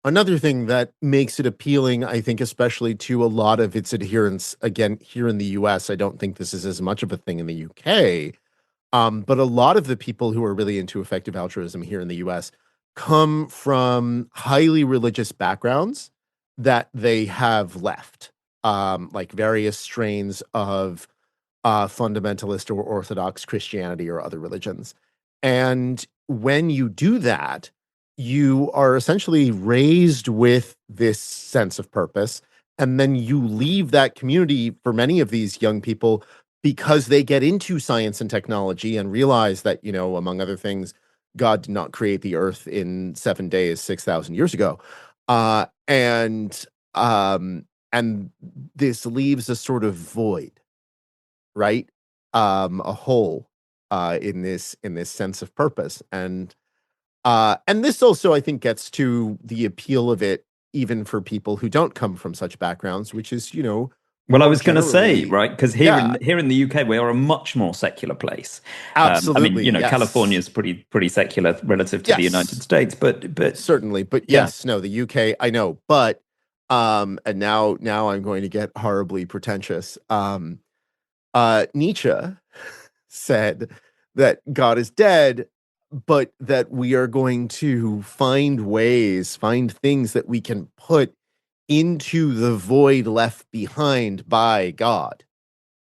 another thing that makes it appealing, I think, especially to a lot of its adherents, again, here in the US, I don't think this is as much of a thing in the UK, but a lot of the people who are really into effective altruism here in the US come from highly religious backgrounds that they have left, like various strains of fundamentalist or Orthodox Christianity or other religions. And when you do that, you are essentially raised with this sense of purpose. And then you leave that community for many of these young people because they get into science and technology and realize that, among other things, God did not create the earth in 7 days, 6,000 years ago. And this leaves a sort of void, right? A hole in this sense of purpose. And this also, I think, gets to the appeal of it even for people who don't come from such backgrounds, which is, well, I was going to say, right, because here in the UK, we are a much more secular place. Absolutely, yes. California is pretty secular relative to the United States, but certainly, but yes, no, the UK, I know, but and now I'm going to get horribly pretentious. Nietzsche said that God is dead, but that we are going to find ways, find things that we can put into the void left behind by God,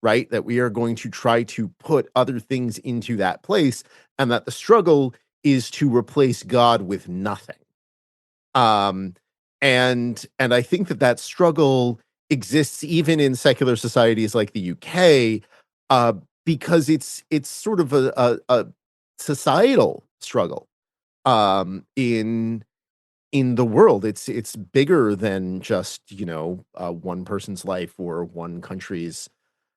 right? That we are going to try to put other things into that place, and that the struggle is to replace God with nothing. Um, and I think that struggle exists even in secular societies like the UK, because it's sort of a societal struggle in the world. It's bigger than just, one person's life or one country's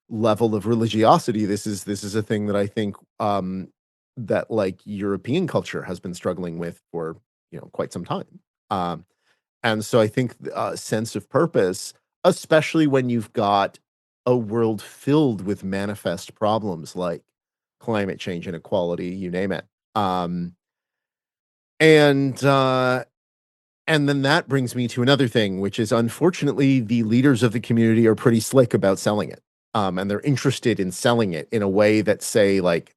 level of religiosity. This is a thing that I think that like European culture has been struggling with for quite some time. Um, and so I think a sense of purpose, especially when you've got a world filled with manifest problems like climate change, inequality, you name it. Um, and and then that brings me to another thing, which is unfortunately the leaders of the community are pretty slick about selling it. And they're interested in selling it in a way that say like,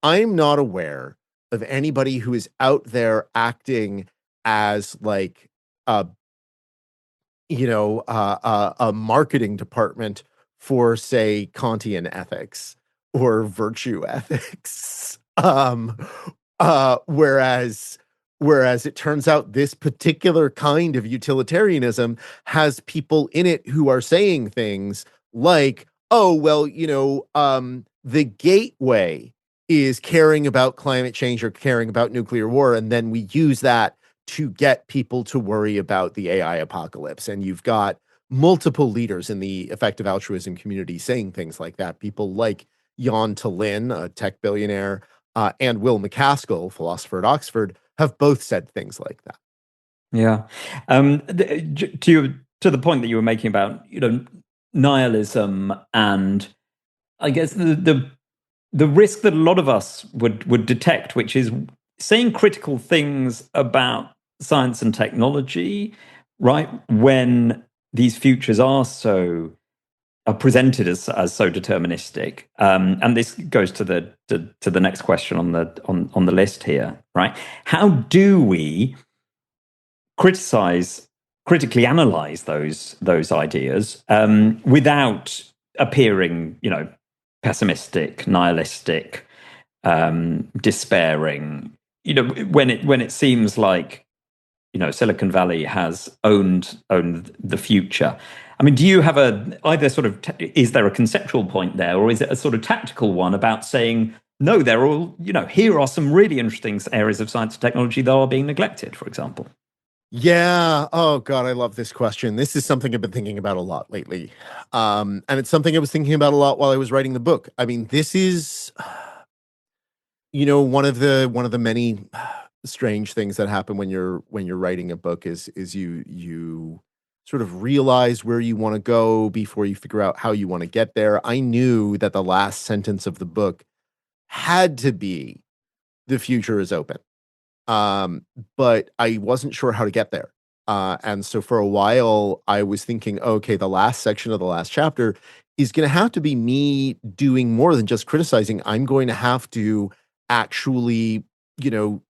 I'm not aware of anybody who is out there acting as like a a marketing department for, say, Kantian ethics or virtue ethics. Whereas it turns out this particular kind of utilitarianism has people in it who are saying things like, oh, well, the gateway is caring about climate change or caring about nuclear war, and then we use that to get people to worry about the AI apocalypse. And you've got multiple leaders in the effective altruism community saying things like that. People like Jan Tallinn, a tech billionaire, and Will MacAskill, philosopher at Oxford, have both said things like that. Yeah. To the point that you were making about, nihilism, and I guess the risk that a lot of us would detect, which is saying critical things about science and technology, right, when these futures are presented as so deterministic. And this goes to the next question on the list here, right? How do we critically analyze those ideas without appearing, pessimistic, nihilistic, despairing? When it seems like Silicon Valley has owned the future. I mean, do you have either sort of is there a conceptual point there, or is it a sort of tactical one about saying no? They're all here are some really interesting areas of science and technology that are being neglected, for example. Yeah. Oh God, I love this question. This is something I've been thinking about a lot lately. And it's something I was thinking about a lot while I was writing the book. I mean, this is, one of the many strange things that happen when you're writing a book is you sort of realize where you want to go before you figure out how you want to get there. I knew that the last sentence of the book had to be the future is open. Um, but I wasn't sure how to get there. And so for a while, I was thinking, okay, the last section of the last chapter is going to have to be me doing more than just criticizing. I'm going to have to actually,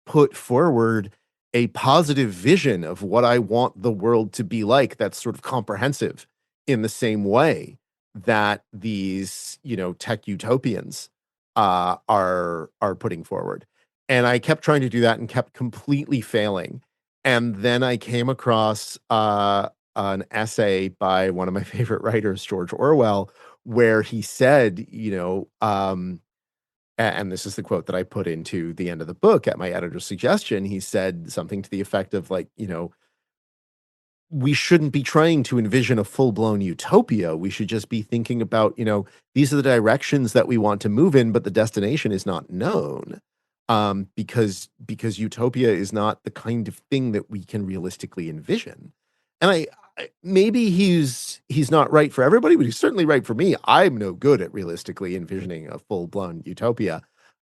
put forward a positive vision of what I want the world to be like that's sort of comprehensive in the same way that these, tech utopians are putting forward. And I kept trying to do that and kept completely failing. And then I came across an essay by one of my favorite writers, George Orwell, where he said, and this is the quote that I put into the end of the book at my editor's suggestion. He said something to the effect of like, we shouldn't be trying to envision a full-blown utopia. We should just be thinking about, these are the directions that we want to move in, but the destination is not known. Because utopia is not the kind of thing that we can realistically envision. And maybe he's not right for everybody, but he's certainly right for me. I'm no good at realistically envisioning a full-blown utopia.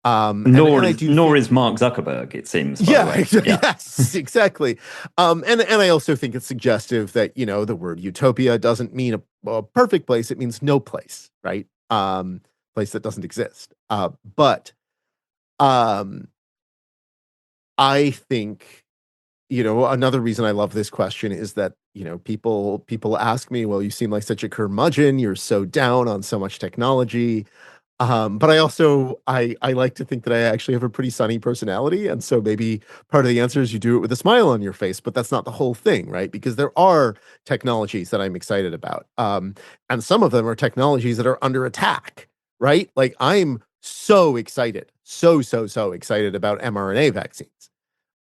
Nor I is do think, Mark Zuckerberg, it seems, by the yeah, way. Yeah. yes, exactly. And I also think it's suggestive that, the word utopia doesn't mean a perfect place. It means no place, right? Place that doesn't exist. But um I think, another reason I love this question is that, people ask me, well, you seem like such a curmudgeon. You're so down on so much technology. But I like to think that I actually have a pretty sunny personality. And so maybe part of the answer is you do it with a smile on your face, but that's not the whole thing, right? Because there are technologies that I'm excited about. And some of them are technologies that are under attack, right? Like I'm so excited, so excited about mRNA vaccines.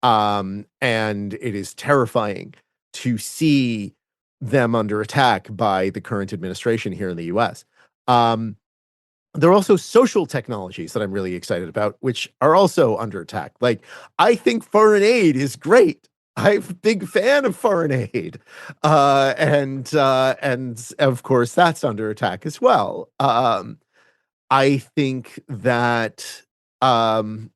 And it is terrifying to see them under attack by the current administration here in the US. There are also social technologies that I'm really excited about, which are also under attack. Like, I think foreign aid is great. I'm a big fan of foreign aid, and of course that's under attack as well. I think that um,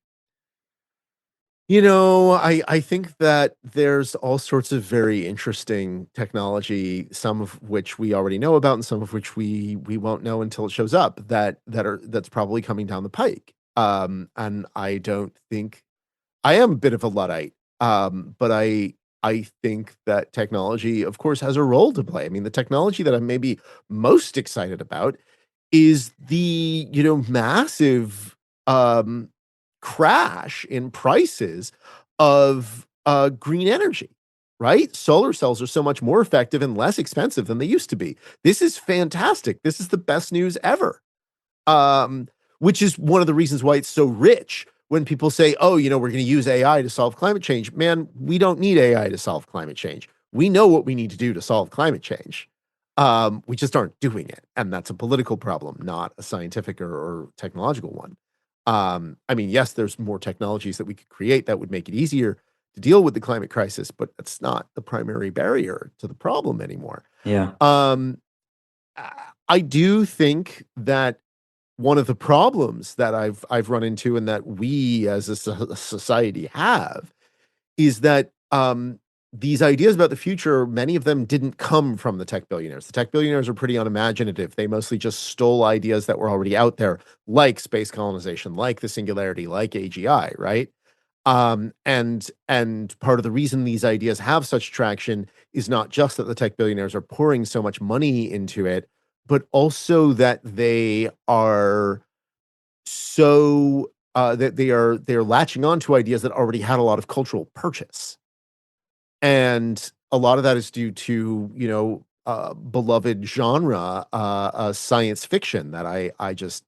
I think that there's all sorts of very interesting technology, some of which we already know about, and some of which we won't know until it shows up. That's probably coming down the pike. And I don't think I am a bit of a luddite, but I think that technology, of course, has a role to play. I mean, the technology that I'm maybe most excited about is the massive um crash in prices of green energy, right? Solar cells are so much more effective and less expensive than they used to be. This is fantastic. This is the best news ever. um which is one of the reasons why it's so rich when people say, oh, we're going to use AI to solve climate change. Man, we don't need AI to solve climate change. We know what we need to do to solve climate change. We just aren't doing it, and that's a political problem, not a scientific or technological one. I mean, yes, there's more technologies that we could create that would make it easier to deal with the climate crisis, but that's not the primary barrier to the problem anymore. Yeah. I do think that one of the problems that I've run into and that we as a society have is that these ideas about the future, many of them didn't come from the tech billionaires. The tech billionaires are pretty unimaginative. They mostly just stole ideas that were already out there, like space colonization, like the singularity, like AGI, right? And part of the reason these ideas have such traction is not just that the tech billionaires are pouring so much money into it, but also that they are that they're latching on to ideas that already had a lot of cultural purchase. And a lot of that is due to, beloved genre, science fiction that I just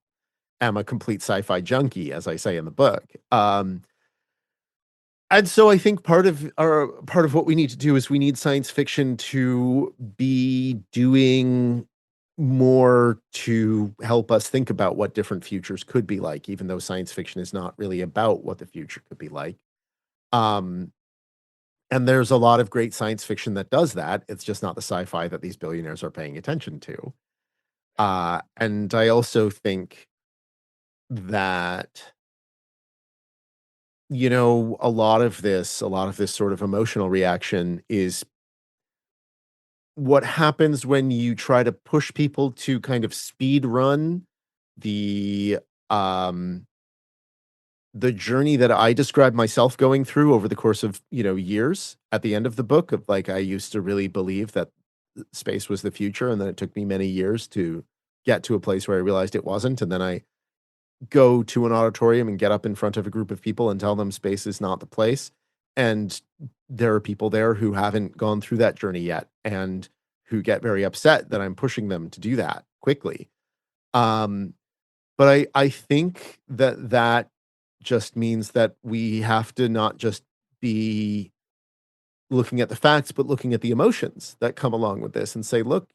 am a complete sci-fi junkie, as I say in the book. And so I think part of what we need to do is we need science fiction to be doing more to help us think about what different futures could be like, even though science fiction is not really about what the future could be like. Um, and there's a lot of great science fiction that does that. It's just not the sci-fi that these billionaires are paying attention to. And I also think that, a lot of this sort of emotional reaction is what happens when you try to push people to kind of speed run the um the journey that I described myself going through over the course of, years at the end of the book of like I used to really believe that space was the future, and then it took me many years to get to a place where I realized it wasn't, and then I go to an auditorium and get up in front of a group of people and tell them space is not the place. And there are people there who haven't gone through that journey yet and who get very upset that I'm pushing them to do that quickly. Um, but I think that just means that we have to not just be looking at the facts, but looking at the emotions that come along with this and say, look,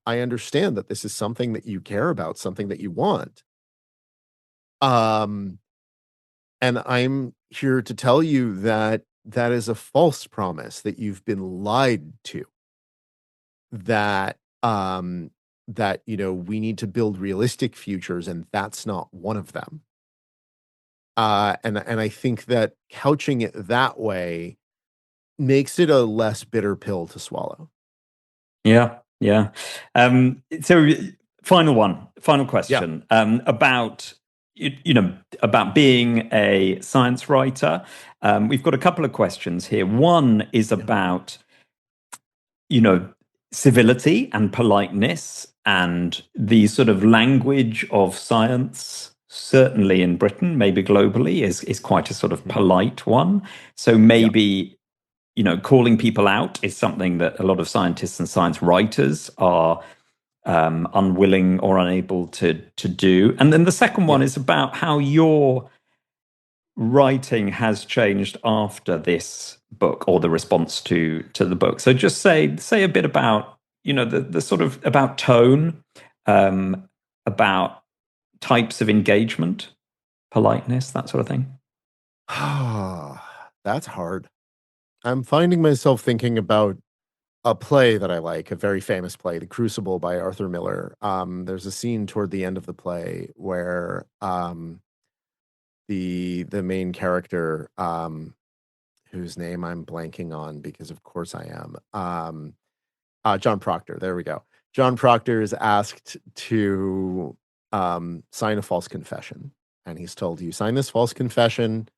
I understand that this is something that you care about, something that you want. Um, and I'm here to tell you that that is a false promise, that you've been lied to, that, we need to build realistic futures, and that's not one of them. And I think that couching it that way makes it a less bitter pill to swallow. Yeah, yeah. So final Yeah. question about about being a science writer. We've got a couple of questions here. One is about, civility and politeness and the sort of language of science, certainly in Britain, maybe globally, is quite a sort of polite one. So maybe, calling people out is something that a lot of scientists and science writers are unwilling or unable to do. And then the second one is about how your writing has changed after this book, or the response to the book. So just say a bit about, the sort of about tone, about types of engagement, politeness, that sort of thing. That's hard. I'm finding myself thinking about a play that I like, a very famous play, The Crucible by Arthur Miller. There's a scene toward the end of the play where the main character, whose name I'm blanking on because of course I am, John Proctor. There we go. John Proctor is asked to sign a false confession, and he's told, you sign this false confession,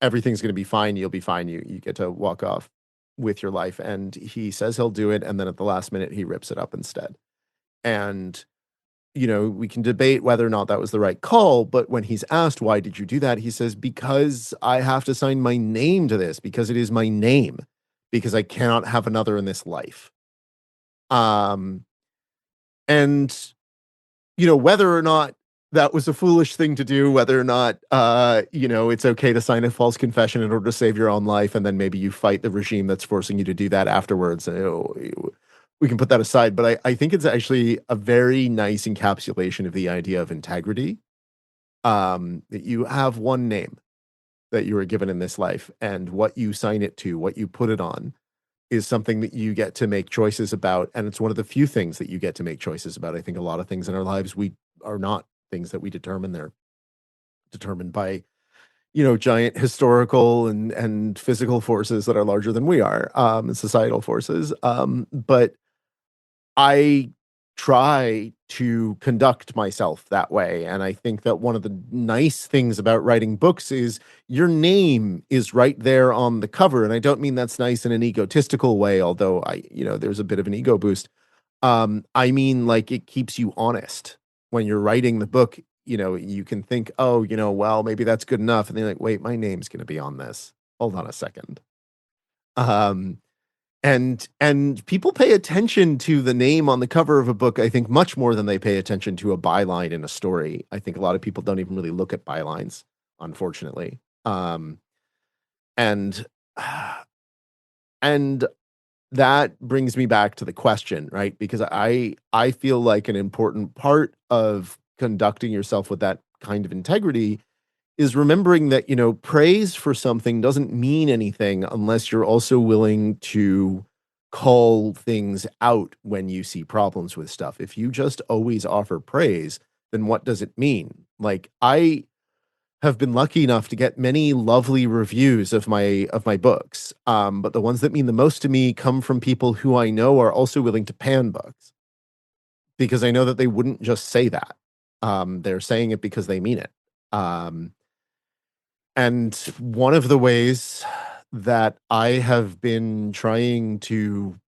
everything's going to be fine. You'll be fine. You get to walk off with your life. And he says he'll do it, and then at the last minute he rips it up instead. And we can debate whether or not that was the right call, but when he's asked, why did you do that? He says, because I have to sign my name to this, because it is my name, because I cannot have another in this life. And whether or not that was a foolish thing to do, whether or not, it's okay to sign a false confession in order to save your own life, and then maybe you fight the regime that's forcing you to do that afterwards. We can put that aside, but I think it's actually a very nice encapsulation of the idea of integrity. That you have one name that you were given in this life, and what you sign it to, what you put it on, is something that you get to make choices about. And it's one of the few things that you get to make choices about. I think a lot of things in our lives, we are not things that we determine. They're determined by, giant historical and physical forces that are larger than we are, and societal forces. But I try to conduct myself that way. And I think that one of the nice things about writing books is your name is right there on the cover. And I don't mean that's nice in an egotistical way, although there's a bit of an ego boost. I mean, like, it keeps you honest. When you're writing the book, you can think, oh, well, maybe that's good enough. And then you're like, wait, my name's going to be on this. Hold on a second. And people pay attention to the name on the cover of a book, I think, much more than they pay attention to a byline in a story. I think a lot of people don't even really look at bylines, unfortunately. And that brings me back to the question, right? Because I feel like an important part of conducting yourself with that kind of integrity is remembering that, praise for something doesn't mean anything unless you're also willing to call things out when you see problems with stuff. If you just always offer praise, then what does it mean? Like, I have been lucky enough to get many lovely reviews of my books. But the ones that mean the most to me come from people who I know are also willing to pan books, because I know that they wouldn't just say that. They're saying it because they mean it. And one of the ways that I have been trying to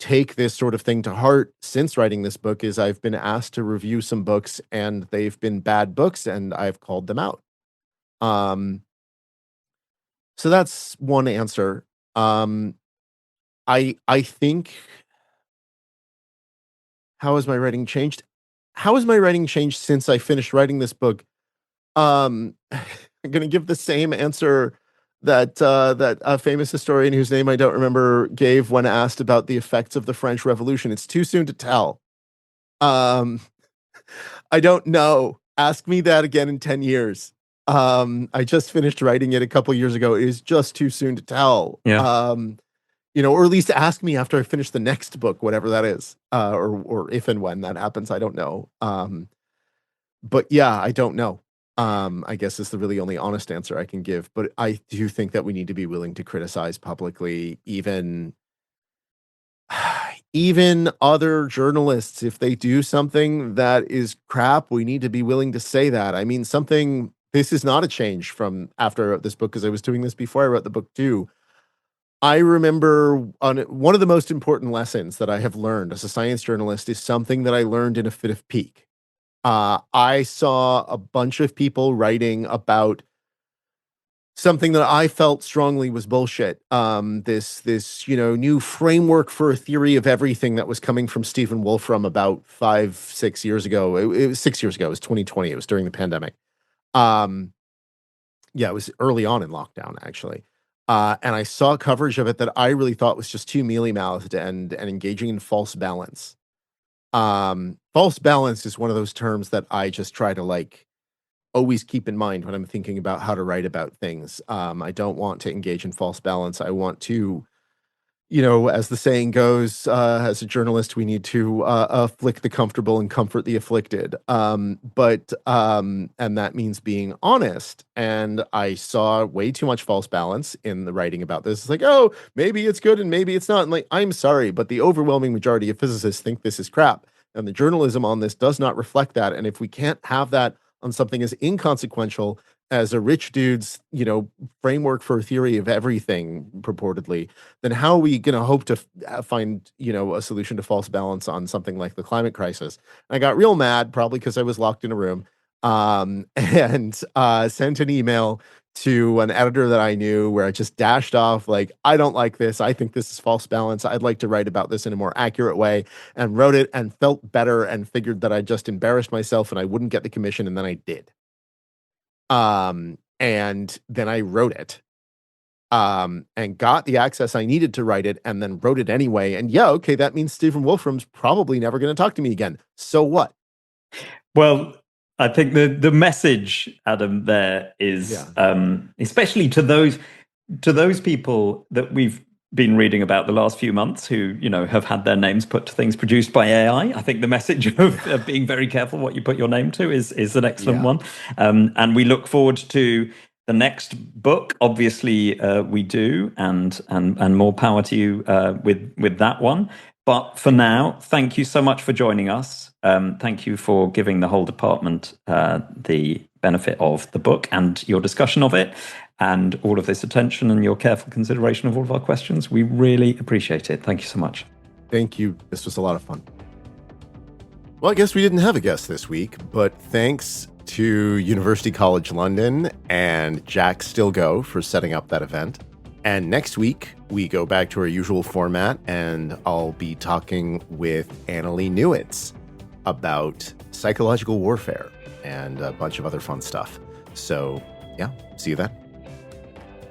take this sort of thing to heart since writing this book is I've been asked to review some books, and they've been bad books, and I've called them out. So that's one answer. I think, how has my writing changed? How has my writing changed since I finished writing this book? I'm going to give the same answer that that a famous historian whose name I don't remember gave when asked about the effects of the French Revolution. It's too soon to tell. I don't know. Ask me that again in 10 years. I just finished writing it a couple years ago. It is just too soon to tell. Yeah. Or at least ask me after I finish the next book, whatever that is, or if and when that happens, I don't know. But yeah, I don't know. I guess is the really only honest answer I can give. But I do think that we need to be willing to criticize publicly, even even other journalists, if they do something that is crap, we need to be willing to say that. I mean, this is not a change from after I wrote this book, because I was doing this before I wrote the book too. I remember one of the most important lessons that I have learned as a science journalist is something that I learned in a fit of pique. I saw a bunch of people writing about something that I felt strongly was bullshit. This new framework for a theory of everything that was coming from Stephen Wolfram about 5-6 years ago. It was 6 years ago. It was 2020. It was during the pandemic. Yeah, it was early on in lockdown, actually. And I saw coverage of it that I really thought was just too mealy-mouthed and engaging in false balance. False balance is one of those terms that I just try to always keep in mind when I'm thinking about how to write about things. I don't want to engage in false balance. I want to, as the saying goes, as a journalist, we need to afflict the comfortable and comfort the afflicted. And that means being honest. And I saw way too much false balance in the writing about this. It's like, oh, maybe it's good and maybe it's not. And I'm sorry, but the overwhelming majority of physicists think this is crap. And the journalism on this does not reflect that. And if we can't have that on something as inconsequential as a rich dude's, framework for a theory of everything, purportedly, then how are we going to hope to find, a solution to false balance on something like the climate crisis? And I got real mad, probably because I was locked in a room, and sent an email to an editor that I knew where I just dashed off, I don't like this. I think this is false balance. I'd like to write about this in a more accurate way, and wrote it and felt better and figured that I just embarrassed myself and I wouldn't get the commission. And then I did. And then I wrote it, and got the access I needed to write it, and then wrote it anyway. And yeah, okay, that means Stephen Wolfram's probably never going to talk to me again. So what? Well, I think the message, Adam, there is, especially to those people that we've been reading about the last few months who, have had their names put to things produced by AI. I think the message of being very careful what you put your name to is an excellent one. And we look forward to the next book. Obviously, we do, and more power to you with that one. But for now, thank you so much for joining us. Thank you for giving the whole department the benefit of the book and your discussion of it, and all of this attention and your careful consideration of all of our questions. We really appreciate it. Thank you so much. Thank you. This was a lot of fun. Well, I guess we didn't have a guest this week, but thanks to University College London and Jack Stilgoe for setting up that event. And next week, we go back to our usual format, and I'll be talking with Annalee Newitz about psychological warfare and a bunch of other fun stuff. So, yeah, see you then.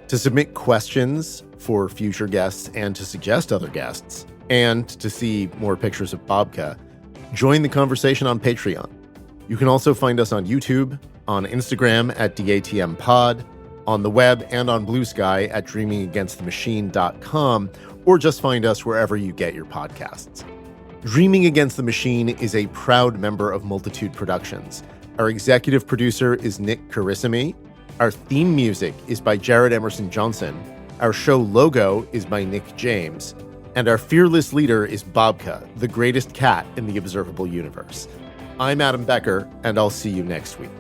To submit questions for future guests and to suggest other guests, and to see more pictures of Babka, join the conversation on Patreon. You can also find us on YouTube, on Instagram at DATMpod, on the web and on Blue Sky at dreamingagainstthemachine.com, or just find us wherever you get your podcasts. Dreaming Against the Machine is a proud member of Multitude Productions. Our executive producer is Nick Carissimi. Our theme music is by Jared Emerson Johnson. Our show logo is by Nick James. And our fearless leader is Babka, the greatest cat in the observable universe. I'm Adam Becker, and I'll see you next week.